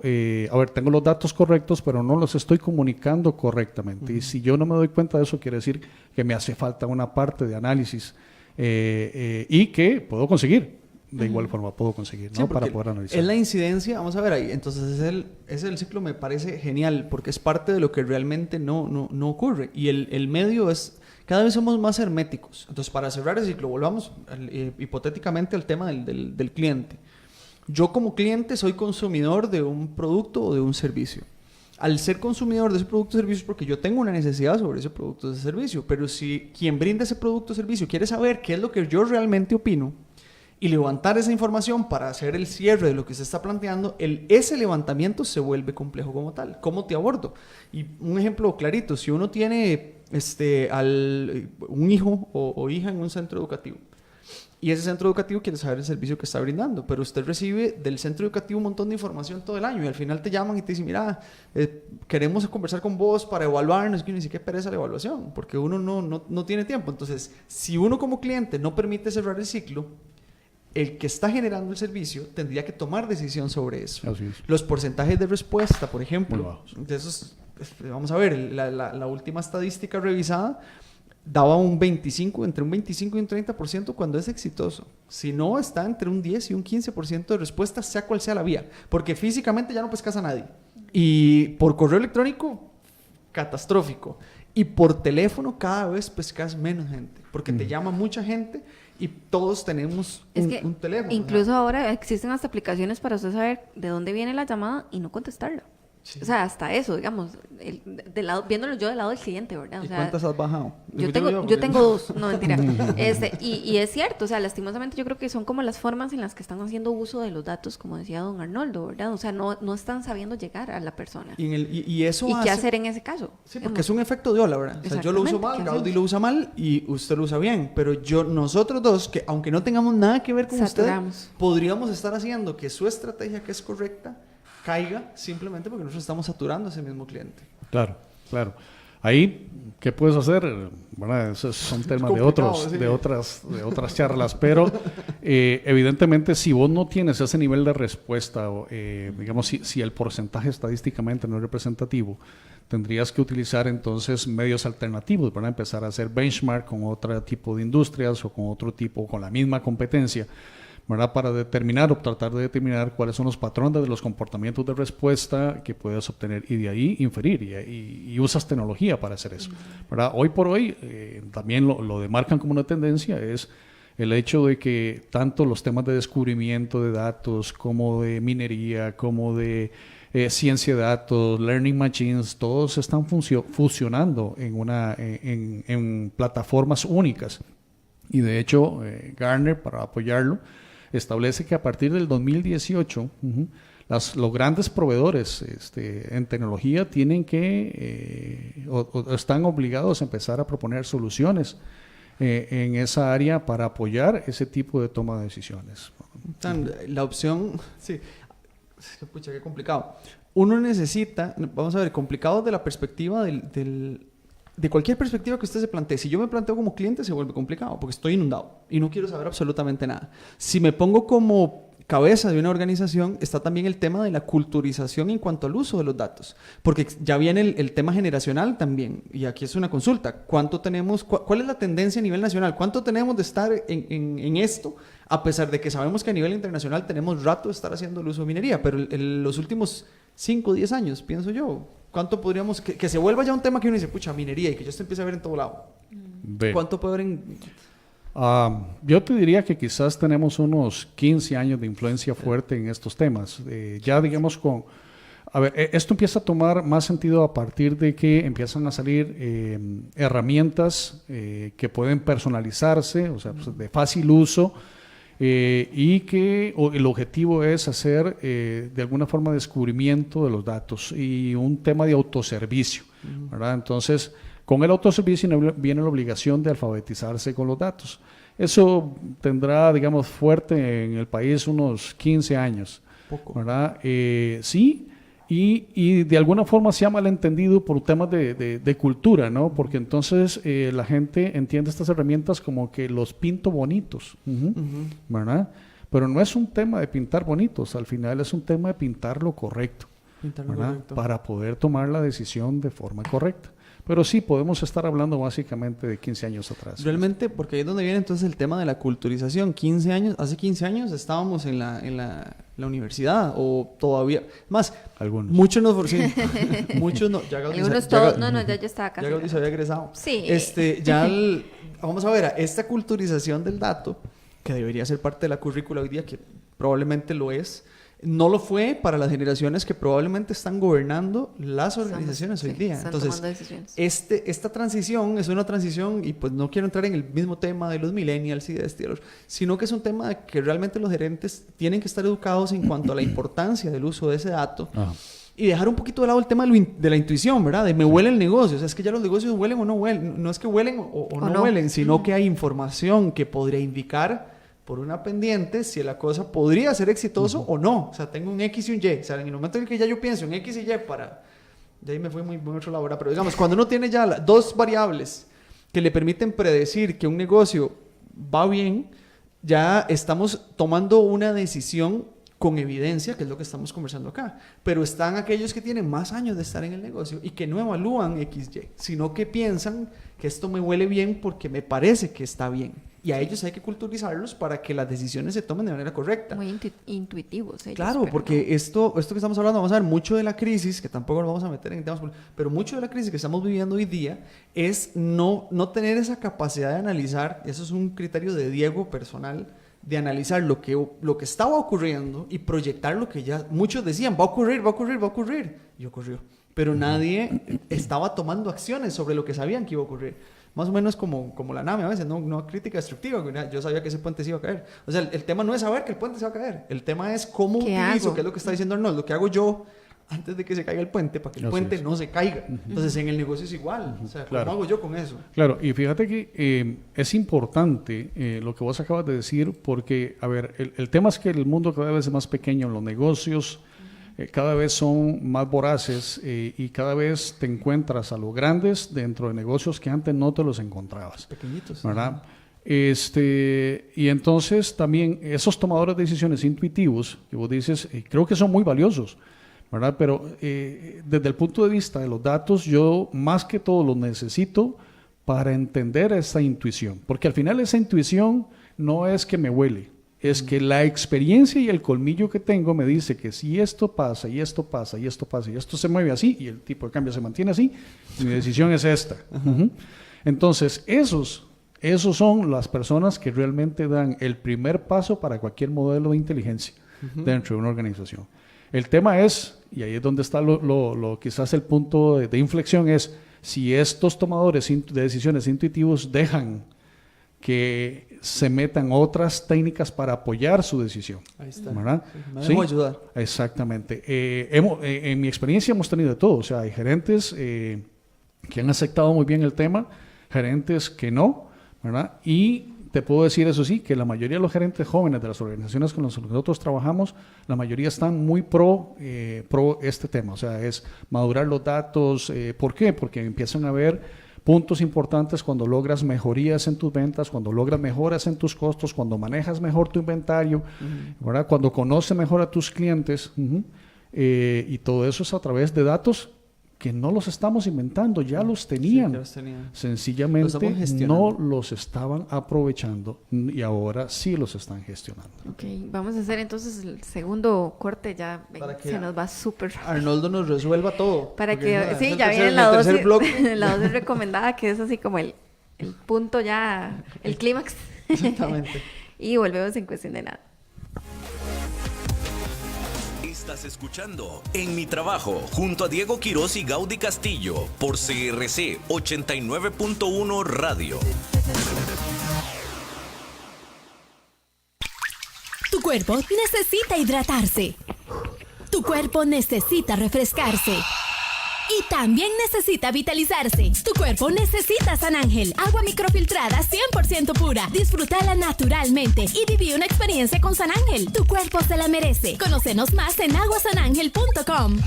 S7: tengo los datos correctos, pero no los estoy comunicando correctamente. Y si yo no me doy cuenta de eso, quiere decir que me hace falta una parte de análisis y que puedo conseguir. De igual forma puedo conseguir, ¿no?
S4: Sí,
S7: para poder analizar.
S4: Es la incidencia, vamos a ver ahí. Entonces el ciclo me parece genial porque es parte de lo que realmente no ocurre. Y el medio es... Cada vez somos más herméticos. Entonces, para cerrar el ciclo, volvamos hipotéticamente al tema del cliente. Yo como cliente soy consumidor de un producto o de un servicio. Al ser consumidor de ese producto o servicio es porque yo tengo una necesidad sobre ese producto o ese servicio. Pero si quien brinda ese producto o servicio quiere saber qué es lo que yo realmente opino y levantar esa información para hacer el cierre de lo que se está planteando, ese levantamiento se vuelve complejo como tal. ¿Cómo te abordo? Y un ejemplo clarito, si uno tiene un hijo o hija en un centro educativo, y ese centro educativo quiere saber el servicio que está brindando, pero usted recibe del centro educativo un montón de información todo el año y al final te llaman y te dicen, mira, queremos conversar con vos para evaluarnos, y uno dice, qué pereza la evaluación, porque uno no tiene tiempo. Entonces, si uno como cliente no permite cerrar el ciclo, el que está generando el servicio tendría que tomar decisión sobre eso. Los porcentajes de respuesta, por ejemplo, de esos, vamos a ver, la última estadística revisada, daba entre un 25 y un 30% cuando es exitoso. Si no, está entre un 10 y un 15% de respuesta, sea cual sea la vía. Porque físicamente ya no pescas a nadie. Y por correo electrónico, catastrófico. Y por teléfono cada vez pescas menos gente. Porque te llama mucha gente y todos tenemos un teléfono.
S3: Incluso ahora existen hasta aplicaciones para usted saber de dónde viene la llamada y no contestarla. Sí. O sea, hasta eso, digamos, viéndolo yo del lado del cliente, ¿verdad? O
S4: ¿Y
S3: sea,
S4: cuántas has bajado?
S3: Yo tengo 2, no, mentira. Y es cierto, o sea, lastimosamente yo creo que son como las formas en las que están haciendo uso de los datos, como decía don Arnoldo, ¿verdad? O sea, no están sabiendo llegar a la persona.
S4: Y eso
S3: ¿Y qué hacer en ese caso?
S4: Sí, porque es un efecto de ola, ¿verdad? O sea, yo lo uso mal, Gaudí lo usa mal y usted lo usa bien, pero nosotros dos, que aunque no tengamos nada que ver con usted, podríamos estar haciendo que su estrategia, que es correcta, caiga simplemente porque nosotros estamos saturando a ese mismo cliente.
S7: Claro, claro. Ahí, ¿qué puedes hacer? Bueno, esos son temas de otras charlas, pero evidentemente si vos no tienes ese nivel de respuesta, digamos, si el porcentaje estadísticamente no es representativo, tendrías que utilizar entonces medios alternativos para empezar a hacer benchmark con otro tipo de industrias o con otro tipo, con la misma competencia, ¿verdad? Para determinar o tratar de determinar cuáles son los patrones de los comportamientos de respuesta que puedes obtener y de ahí inferir y usas tecnología para hacer eso, ¿verdad? Hoy por hoy también lo demarcan como una tendencia es el hecho de que tanto los temas de descubrimiento de datos como de minería, como de ciencia de datos, learning machines, todos están fusionando en plataformas únicas. Y de hecho, Gartner, para apoyarlo, establece que a partir del 2018 los grandes proveedores en tecnología tienen que o están obligados a empezar a proponer soluciones en esa área para apoyar ese tipo de toma de decisiones.
S4: La opción, sí, pucha, qué complicado. Uno necesita, vamos a ver, complicado de la perspectiva de cualquier perspectiva que usted se plantee. Si yo me planteo como cliente, se vuelve complicado porque estoy inundado y no quiero saber absolutamente nada. Si me pongo como cabeza de una organización, está también el tema de la culturización en cuanto al uso de los datos, porque ya viene el tema generacional también, y aquí es una consulta. ¿Cuánto tenemos? ¿Cuál es la tendencia a nivel nacional? ¿Cuánto tenemos de estar en esto? A pesar de que sabemos que a nivel internacional tenemos rato de estar haciendo el uso de minería, pero los últimos 5 o 10 años, pienso yo, ¿cuánto podríamos, que se vuelva ya un tema que uno dice, pucha, minería, y que ya se empiece a ver en todo lado? ¿Cuánto puede haber
S7: yo te diría que quizás tenemos unos 15 años de influencia fuerte en estos temas. Ya digamos esto empieza a tomar más sentido a partir de que empiezan a salir herramientas que pueden personalizarse, o sea, pues, de fácil uso, y que el objetivo es hacer de alguna forma descubrimiento de los datos y un tema de autoservicio, ¿verdad? Entonces, con el autoservicio viene la obligación de alfabetizarse con los datos. Eso tendrá, digamos, fuerte en el país unos 15 años, ¿verdad? Sí, y de alguna forma se ha malentendido por temas de cultura, ¿no? Porque entonces la gente entiende estas herramientas como que los pinto bonitos, ¿verdad? Pero no es un tema de pintar bonitos, al final es un tema de pintar lo correcto, ¿verdad? Para poder tomar la decisión de forma correcta. Pero sí, podemos estar hablando básicamente de 15 años atrás.
S4: Realmente, porque ahí es donde viene entonces el tema de la culturización. Hace 15 años estábamos en la universidad, o todavía más.
S7: Algunos.
S4: Muchos no, sí, muchos no. Ya
S3: yo estaba casi.
S4: Ya Gaudí se había egresado.
S3: Sí.
S4: Vamos a ver, esta culturización del dato, que debería ser parte de la currícula hoy día, que probablemente lo es, no lo fue para las generaciones que probablemente están gobernando las organizaciones hoy día. Entonces, esta transición es una transición, y pues no quiero entrar en el mismo tema de los millennials y de estilos, sino que es un tema de que realmente los gerentes tienen que estar educados en cuanto a la importancia del uso de ese dato. Y dejar un poquito de lado el tema de la intuición, ¿verdad? De me huele el negocio. O sea, es que ya los negocios huelen o no huelen. No es que huelen o no huelen, sino que hay información que podría indicar por una pendiente si la cosa podría ser exitoso o no. O sea, tengo un X y un Y. O sea, en el momento en el que ya yo pienso en X y Y de ahí me fui muy otro lado, ¿verdad? Pero digamos, cuando uno tiene ya dos variables que le permiten predecir que un negocio va bien, ya estamos tomando una decisión con evidencia, que es lo que estamos conversando acá. Pero están aquellos que tienen más años de estar en el negocio y que no evalúan XY, sino que piensan que esto me huele bien porque me parece que está bien. Y a ellos hay que culturizarlos para que las decisiones se tomen de manera correcta.
S3: Muy intuitivos ellos.
S4: Claro,
S3: pero
S4: porque
S3: no.
S4: esto que estamos hablando, vamos a ver, mucho de la crisis, que tampoco nos vamos a meter en temas, pero mucho de la crisis que estamos viviendo hoy día es no tener esa capacidad de analizar, eso es un criterio de Diego personal, de analizar lo que estaba ocurriendo y proyectar lo que ya muchos decían, va a ocurrir, y ocurrió. Pero nadie estaba tomando acciones sobre lo que sabían que iba a ocurrir. Más o menos como la NAME a veces, no crítica destructiva. Yo sabía que ese puente se iba a caer. O sea, el tema no es saber que el puente se va a caer. El tema es cómo utilizo, que es lo que está diciendo Arnold, lo que hago yo antes de que se caiga el puente para que el puente no se caiga. Entonces, en el negocio es igual. O sea,
S7: Claro.
S4: ¿cómo hago yo con eso?
S7: Claro, y fíjate que es importante lo que vos acabas de decir, porque, a ver, el tema es que el mundo cada vez es más pequeño, los negocios cada vez son más voraces y cada vez te encuentras a los grandes dentro de negocios que antes no te los encontrabas.
S4: Pequeñitos.
S7: ¿Verdad? Y entonces también esos tomadores de decisiones intuitivos, que vos dices, creo que son muy valiosos, ¿verdad? Pero desde el punto de vista de los datos, yo más que todo los necesito para entender esa intuición, porque al final esa intuición no es que me huele, es que la experiencia y el colmillo que tengo me dice que si esto pasa, y esto pasa, y esto pasa, y esto se mueve así, y el tipo de cambio se mantiene así, mi decisión es esta. Entonces, esos son las personas que realmente dan el primer paso para cualquier modelo de inteligencia dentro de una organización. El tema es, y ahí es donde está quizás el punto de inflexión, es si estos tomadores de decisiones intuitivos dejan que se metan otras técnicas para apoyar su decisión.
S4: Ahí está.
S7: ¿Verdad?
S4: Me dejo ayudar.
S7: Exactamente. En mi experiencia hemos tenido de todo. O sea, hay gerentes que han aceptado muy bien el tema, gerentes que no, ¿verdad? Y te puedo decir, eso sí, que la mayoría de los gerentes jóvenes de las organizaciones con las que nosotros trabajamos, la mayoría están muy pro este tema. O sea, es madurar los datos. ¿Por qué? Porque empiezan a ver puntos importantes cuando logras mejorías en tus ventas, cuando logras mejoras en tus costos, cuando manejas mejor tu inventario, ¿verdad? Cuando conoces mejor a tus clientes, y todo eso es a través de datos que no los estamos inventando, ya los tenían.
S4: Sí, ya los tenían.
S7: Sencillamente no los estaban aprovechando y ahora sí los están gestionando.
S3: Ok, vamos a hacer entonces el segundo corte, ya se nos va súper rápido.
S4: Arnoldo nos resuelva todo.
S3: Para que, sí, ya viene la dosis recomendada, que es así como el punto ya, el clímax.
S4: Exactamente.
S3: Y volvemos en cuestión de nada.
S2: Estás escuchando En Mi Trabajo junto a Diego Quiroz y Gaudí Castillo por CRC 89.1 Radio.
S5: Tu cuerpo necesita hidratarse. Tu cuerpo necesita refrescarse. Y también necesita vitalizarse. Tu cuerpo necesita San Ángel, agua microfiltrada 100% pura. Disfrútala naturalmente y viví una experiencia con San Ángel. Tu cuerpo se la merece. Conócenos más en aguasanangel.com.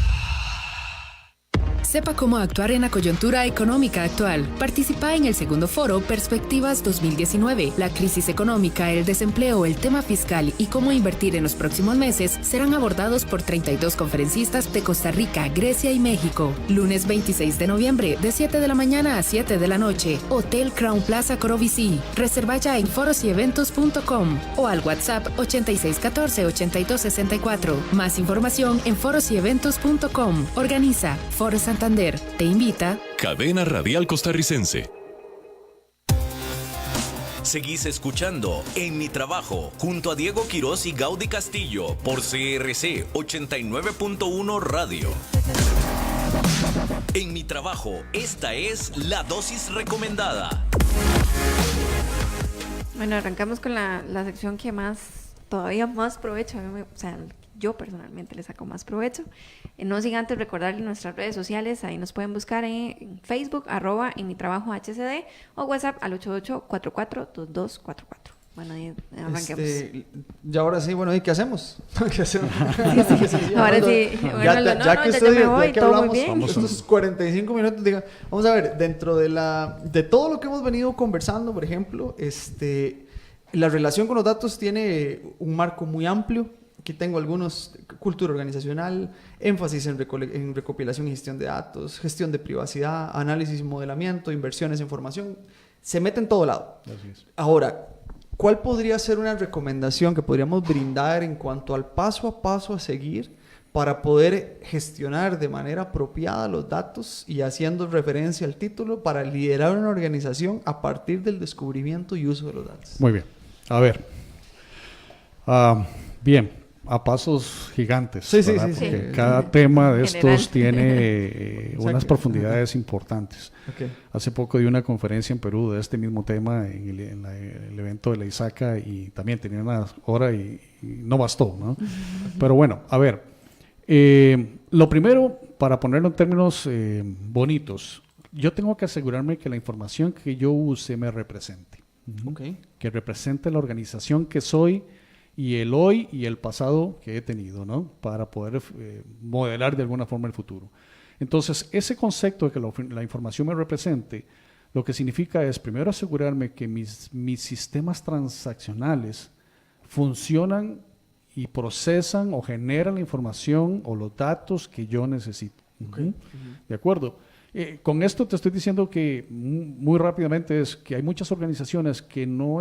S6: Sepa cómo actuar en la coyuntura económica actual. Participa en el segundo foro Perspectivas 2019. La crisis económica, el desempleo, el tema fiscal y cómo invertir en los próximos meses serán abordados por 32 conferencistas de Costa Rica, Grecia y México. Lunes 26 de noviembre, de 7 de la mañana a 7 de la noche. Hotel Crown Plaza Corobicí. Reserva ya en foroseventos.com o al WhatsApp 8614-8264. Más información en foroseventos.com. Organiza Foro Santander. Te invita
S1: Cadena Radial Costarricense.
S2: Seguís escuchando En Mi Trabajo junto a Diego Quiroz y Gaudí Castillo por CRC 89.1 Radio. En Mi Trabajo, esta es la dosis recomendada.
S3: Bueno, arrancamos con la sección que todavía más provecho, o sea, yo personalmente le saco más provecho. No sin antes recordarles nuestras redes sociales, ahí nos pueden buscar en Facebook, @enmitrabajohcd, o WhatsApp al 88442244. Bueno, ahí arranquemos.
S4: Ya ahora sí, bueno, ¿y qué hacemos? ¿Qué hacemos?
S3: Ahora sí, bueno,
S4: ya que usted
S3: me voy,
S4: que
S3: todo
S4: hablamos,
S3: muy bien.
S4: estos 45 minutos, vamos a ver, dentro de todo lo que hemos venido conversando, por ejemplo, la relación con los datos tiene un marco muy amplio, aquí tengo algunos: cultura organizacional, énfasis en recopilación y gestión de datos, gestión de privacidad, análisis y modelamiento, inversiones en formación. Se mete en todo lado.
S7: Así es.
S4: Ahora, ¿cuál podría ser una recomendación que podríamos brindar en cuanto al paso a paso a seguir para poder gestionar de manera apropiada los datos y haciendo referencia al título para liderar una organización a partir del descubrimiento y uso de los datos?
S7: Muy bien. A ver. Bien, a pasos gigantes.
S4: Sí, sí,
S7: ¿verdad?
S4: sí, sí.
S7: Porque cada tema de
S3: General.
S7: estos tiene unas
S4: Exacto.
S7: profundidades importantes.
S4: Okay.
S7: Hace poco di una conferencia en Perú de este mismo tema en el evento de la ISACA y también tenía una hora y no bastó, ¿no? Pero bueno, a ver, lo primero, para ponerlo en términos bonitos, yo tengo que asegurarme que la información que yo use me represente.
S4: Okay.
S7: Que represente la organización que soy y el hoy y el pasado que he tenido, ¿no? Para poder modelar de alguna forma el futuro. Entonces, ese concepto de que la información me represente, lo que significa es primero asegurarme que mis sistemas transaccionales funcionan y procesan o generan la información o los datos que yo necesito.
S4: Okay.
S7: ¿De acuerdo? Con esto te estoy diciendo que muy rápidamente es que hay muchas organizaciones que no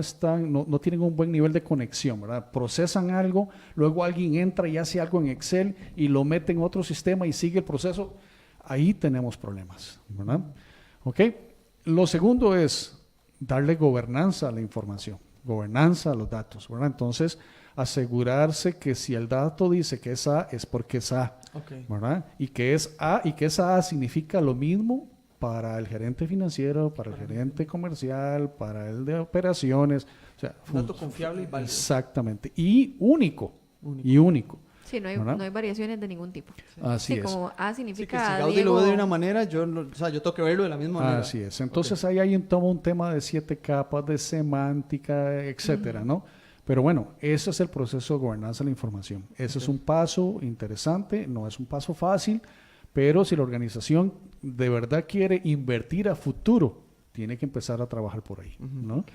S7: tienen un buen nivel de conexión, ¿verdad? Procesan algo, luego alguien entra y hace algo en Excel y lo mete en otro sistema y sigue el proceso. Ahí tenemos problemas, ¿verdad? ¿Ok? Lo segundo es darle gobernanza a la información, gobernanza a los datos, ¿verdad? Entonces, asegurarse que si el dato dice que es A, es porque es A,
S4: Okay.
S7: ¿verdad? Y que es A, y que esa A significa lo mismo para el gerente financiero, para el gerente comercial, para el de operaciones. O sea,
S4: Un dato confiable y válido.
S7: Exactamente. Y único.
S4: Único.
S7: Y único.
S3: Sí, no
S7: ¿verdad?
S3: hay variaciones de ningún tipo.
S7: Así
S3: Sí,
S7: es.
S3: como A
S4: Sí, que si
S3: significa
S4: Gaudí
S3: Diego.
S4: lo ve de una manera, yo tengo que verlo de la misma manera.
S7: Así es. Entonces ahí hay todo un tema de 7 capas de semántica, etcétera, ¿no? Pero bueno, ese es el proceso de gobernanza de la información. Ese es un paso interesante, no es un paso fácil, pero si la organización de verdad quiere invertir a futuro, tiene que empezar a trabajar por ahí, ¿no?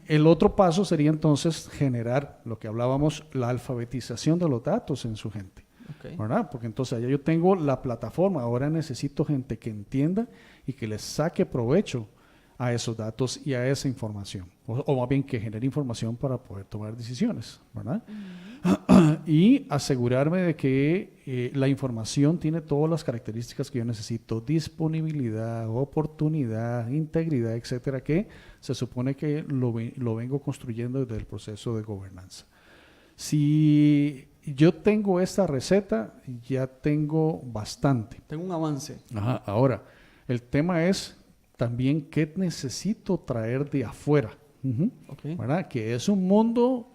S7: El otro paso sería entonces generar lo que hablábamos, la alfabetización de los datos en su gente.
S4: Okay.
S7: ¿Verdad? Porque entonces ya yo tengo la plataforma, ahora necesito gente que entienda y que les saque provecho a esos datos y a esa información, o más bien que genere información para poder tomar decisiones, ¿verdad? Y asegurarme de que la información tiene todas las características que yo necesito: disponibilidad, oportunidad, integridad, etcétera, que se supone que lo vengo construyendo desde el proceso de gobernanza. Si yo tengo esta receta, ya tengo bastante.
S4: Tengo un avance.
S7: Ajá. Ahora, el tema es también qué necesito traer de afuera,
S4: Okay.
S7: ¿verdad? Que es un mundo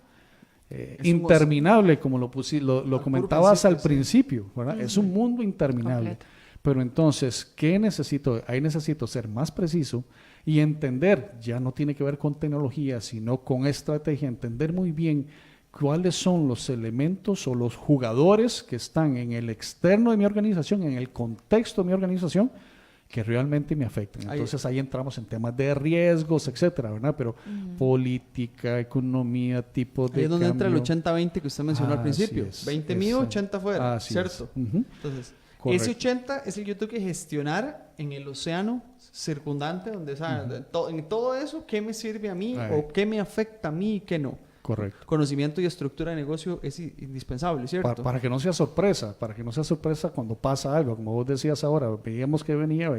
S4: Es
S7: interminable, como lo
S4: puro
S7: comentabas al
S4: principio,
S7: principio, ¿verdad? Es un mundo interminable.
S3: Completo.
S7: Pero entonces, ¿qué necesito? Ahí necesito ser más preciso y entender, ya no tiene que ver con tecnología, sino con estrategia, entender muy bien cuáles son los elementos o los jugadores que están en el externo de mi organización, en el contexto de mi organización, que realmente me afectan. Entonces ahí entramos en temas de riesgos, etcétera, ¿verdad? Pero política, economía, tipo de
S4: Ahí es donde entra el
S7: cambio.
S4: 80-20 que usted mencionó al
S7: Así
S4: principio.
S7: es,
S4: 20 mío,
S7: exacto.
S4: 80 fuera,
S7: Así
S4: ¿cierto?
S7: es. Ujú.
S4: Entonces,
S7: Correcto.
S4: ese 80 es el que yo tengo que gestionar en el océano circundante, donde, en todo eso, ¿qué me sirve a mí
S7: Ahí.
S4: o qué me afecta a mí y qué no?
S7: Correcto.
S4: Conocimiento y estructura de negocio es indispensable, ¿cierto?
S7: Para que no sea sorpresa, cuando pasa algo, como vos decías ahora, veíamos que venía,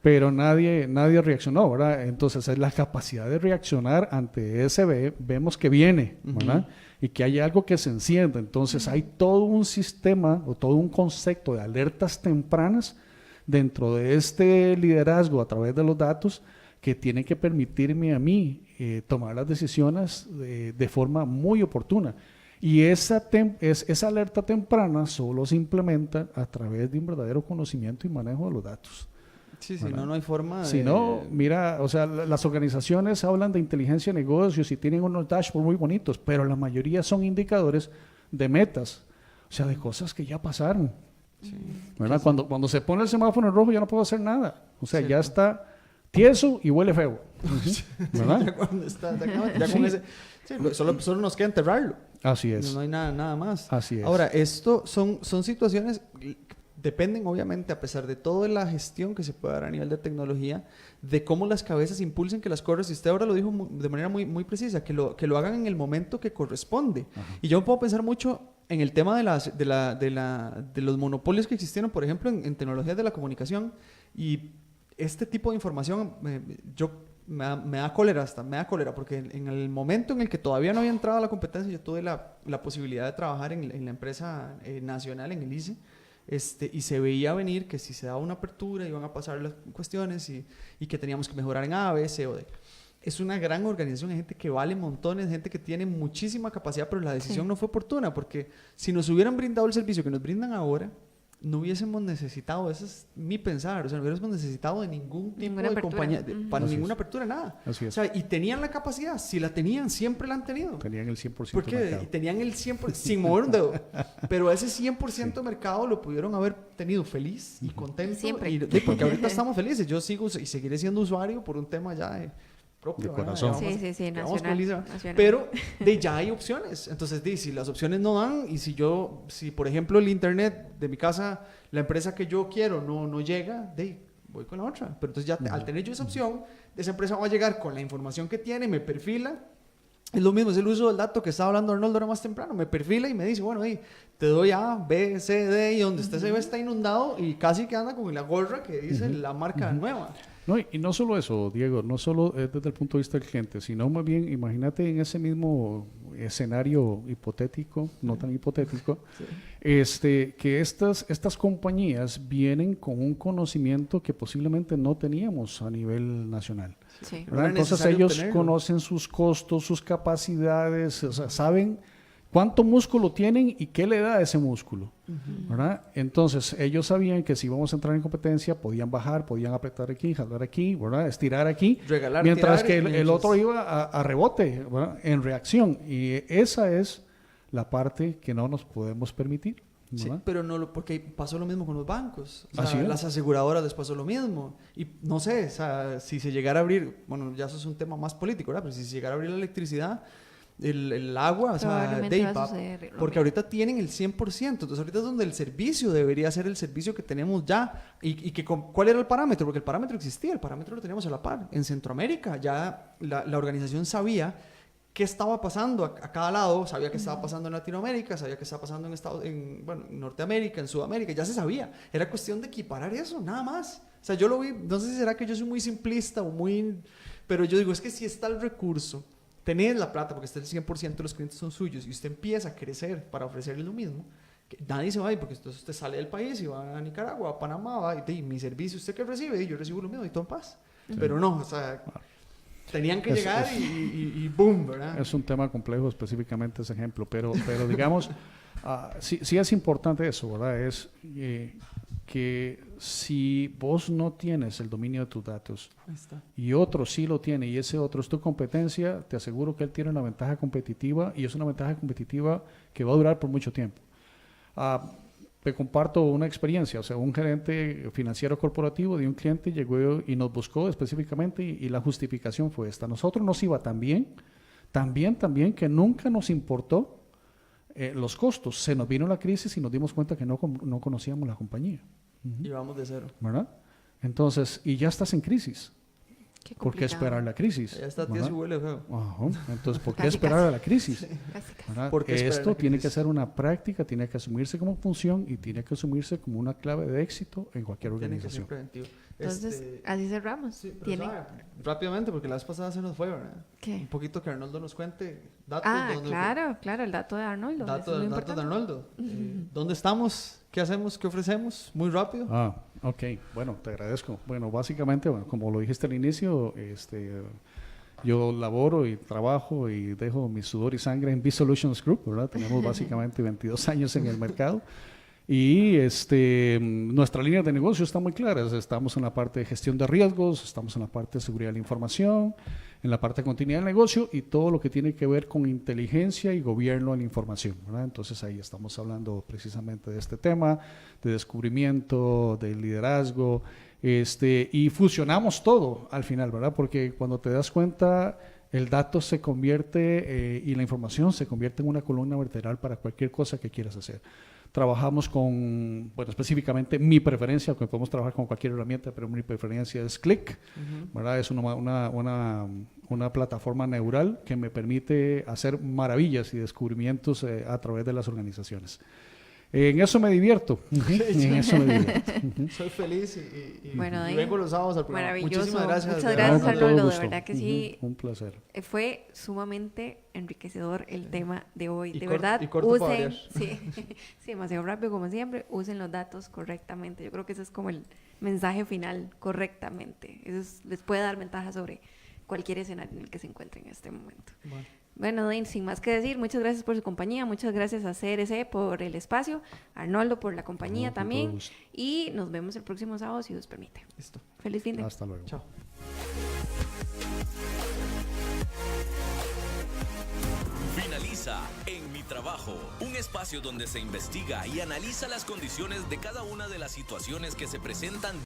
S7: pero nadie reaccionó, ¿verdad? Entonces es la capacidad de reaccionar ante ese vemos que viene, ¿verdad? Y que hay algo que se enciende. Entonces hay todo un sistema o todo un concepto de alertas tempranas dentro de este liderazgo a través de los datos que tiene que permitirme a mí tomar las decisiones de forma muy oportuna. Y esa alerta temprana solo se implementa a través de un verdadero conocimiento y manejo de los datos.
S4: Sí, si no hay forma de...
S7: Si no, mira, o sea, las organizaciones hablan de inteligencia de negocios y tienen unos dashboards muy bonitos, pero la mayoría son indicadores de metas, o sea, de cosas que ya pasaron. ¿Verdad? Cuando se pone el semáforo en rojo ya no puedo hacer nada. O sea, ya está tieso y huele feo. ¿Verdad?
S4: Ya cuando está, ya con ese, sí, solo nos queda enterrarlo.
S7: Así es.
S4: No hay nada más.
S7: Así es.
S4: Ahora, esto son situaciones, dependen obviamente, a pesar de toda la gestión que se puede dar a nivel de tecnología, de cómo las cabezas impulsen que las cosas, y usted ahora lo dijo de manera muy precisa, que lo hagan en el momento que corresponde. Ajá. Y yo puedo pensar mucho en el tema de los monopolios que existieron, por ejemplo, en tecnologías de la comunicación, y este tipo de información, me da cólera, porque en el momento en el que todavía no había entrado a la competencia, yo tuve la posibilidad de trabajar en la empresa nacional, en el ICE, y se veía venir que si se daba una apertura iban a pasar las cuestiones y que teníamos que mejorar en A, B, C o D. Es una gran organización, hay gente que vale montones, gente que tiene muchísima capacidad, pero la decisión no fue oportuna, porque si nos hubieran brindado el servicio que nos brindan ahora, no hubiésemos necesitado, ese es mi pensar, o sea, no hubiésemos necesitado de ningún tipo de compañía, para ninguna apertura, nada.
S7: Así es.
S4: O sea, y tenían la capacidad, si la tenían, siempre la han tenido.
S7: Tenían el 100%
S4: porque
S7: mercado.
S4: tenían el 100%, sin mover un dedo, pero ese 100% de mercado lo pudieron haber tenido feliz y contento.
S3: Siempre.
S4: Porque ahorita estamos felices, yo sigo y seguiré siendo usuario por un tema ya propio,
S7: de corazón.
S3: Sí, nacional.
S4: Pero ya hay opciones. Entonces, si las opciones no dan, y si por ejemplo el internet de mi casa, la empresa que yo quiero no llega, voy con la otra. Pero entonces ya al tener yo esa opción, esa empresa va a llegar con la información que tiene, me perfila. Es lo mismo, es el uso del dato que estaba hablando Arnoldo ahora más temprano. Me perfila y me dice, bueno, te doy A, B, C, D, y donde se ve está inundado, y casi que anda con la gorra que dice la marca nueva.
S7: No, y no solo eso, Diego, no solo desde el punto de vista del cliente, sino más bien, imagínate en ese mismo escenario hipotético, no tan hipotético, que estas compañías vienen con un conocimiento que posiblemente no teníamos a nivel nacional.
S3: Sí.
S7: Entonces ellos conocen sus costos, sus capacidades, o sea, saben cuánto músculo tienen y qué le da ese músculo, ¿verdad? Entonces, ellos sabían que si íbamos a entrar en competencia, podían bajar, podían apretar aquí, jalar aquí, ¿verdad? Estirar aquí,
S4: regalar,
S7: mientras que el otro iba a rebote, ¿verdad? En reacción. Y esa es la parte que no nos podemos permitir, ¿verdad?
S4: Sí, pero porque pasó lo mismo con los bancos. O sea,
S7: ¿Así es?
S4: Las aseguradoras les pasó lo mismo. Y no sé, o sea, si se llegara a abrir, bueno, ya eso es un tema más político, ¿verdad? Pero si se llegara a abrir la electricidad, el agua, o sea, porque ahorita tienen el 100%, entonces ahorita es donde el servicio debería ser el servicio que tenemos ya, y que ¿cuál era el parámetro? Porque el parámetro existía, el parámetro lo teníamos a la par. En Centroamérica ya la organización sabía qué estaba pasando a cada lado, sabía qué estaba pasando en Latinoamérica, sabía qué estaba pasando en Norteamérica, en Sudamérica, ya se sabía, era cuestión de equiparar eso, nada más. O sea, yo lo vi, no sé si será que yo soy muy simplista pero yo digo, es que si está el recurso, tenés la plata, porque está el 100% de los clientes son suyos, y usted empieza a crecer para ofrecerle lo mismo, que nadie se va a ir, porque entonces usted sale del país y va a Nicaragua, a Panamá, y mi servicio, ¿usted qué recibe? Y yo recibo lo mismo, y todo en paz. Pero no, o sea, tenían que llegar y boom, ¿verdad?
S7: Es un tema complejo específicamente ese ejemplo, pero digamos, sí es importante eso, ¿verdad? Es que si vos no tienes el dominio de tus datos y otro sí lo tiene y ese otro es tu competencia, te aseguro que él tiene una ventaja competitiva, y es una ventaja competitiva que va a durar por mucho tiempo. Te comparto una experiencia, o sea, un gerente financiero corporativo de un cliente llegó y nos buscó específicamente, y la justificación fue esta: nosotros nos iba tan bien que nunca nos importó los costos. Se nos vino la crisis y nos dimos cuenta que no conocíamos la compañía.
S4: Y vamos de cero.
S7: ¿Verdad? Entonces, y ya estás en crisis. ¿Por qué esperar la crisis?
S4: Ya está, tío, si huele feo.
S7: Entonces, ¿por qué esperar a la crisis?
S4: Porque
S7: esto tiene que ser una práctica, tiene que asumirse como función y tiene que asumirse como una clave de éxito en cualquier organización.
S3: Entonces, así cerramos.
S4: Sí, rápidamente, porque la vez pasada se nos fue, ¿verdad?
S3: ¿Qué?
S4: Un poquito que Arnoldo nos cuente datos.
S3: Claro, el dato de Arnoldo.
S4: Datos de Arnoldo. ¿Dónde estamos? ¿Qué hacemos? ¿Qué ofrecemos? Muy rápido.
S7: Ok. Bueno, te agradezco. Bueno, básicamente, como lo dijiste al inicio, yo laboro y trabajo y dejo mi sudor y sangre en B-Solutions Group, ¿verdad? Tenemos básicamente 22 años en el mercado. Y nuestra línea de negocio está muy clara. Estamos en la parte de gestión de riesgos, estamos en la parte de seguridad de la información, en la parte de continuidad del negocio y todo lo que tiene que ver con inteligencia y gobierno de la información, ¿verdad? Entonces ahí estamos hablando precisamente de este tema, de descubrimiento, de liderazgo, Y fusionamos todo al final, ¿verdad? Porque cuando te das cuenta, el dato se convierte y la información se convierte en una columna vertebral para cualquier cosa que quieras hacer. Trabajamos con, bueno, específicamente mi preferencia, aunque podemos trabajar con cualquier herramienta, pero mi preferencia es Qlik, ¿verdad? Es una plataforma neural que me permite hacer maravillas y descubrimientos a través de las organizaciones. En eso me divierto. En eso me divierto.
S4: Soy feliz y
S3: Bueno,
S4: vengo los sábados al programa.
S3: maravilloso.
S4: Muchísimas gracias.
S3: Muchas
S4: de
S3: gracias,
S4: verdad.
S7: Con todo
S3: Arnoldo, de
S7: gusto.
S3: verdad que sí.
S7: Un placer.
S3: Fue sumamente enriquecedor el tema de hoy.
S4: Y
S3: De
S4: corto-
S3: verdad,
S4: y corto para
S3: usen,
S4: variar.
S3: sí, demasiado rápido como siempre, usen los datos correctamente. Yo creo que ese es como el mensaje final, correctamente. Les puede dar ventaja sobre cualquier escenario en el que se encuentren en este momento. Bueno, Dane, sin más que decir, muchas gracias por su compañía, muchas gracias a CRC por el espacio, Arnoldo por la compañía
S7: No, con todo
S3: también,
S7: gusto.
S3: y nos vemos el próximo sábado si Dios permite.
S4: Listo.
S3: Feliz fin de.
S7: Hasta luego.
S4: Chao.
S2: Finaliza En Mi Trabajo, un espacio donde se investiga y analiza las condiciones de cada una de las situaciones que se presentan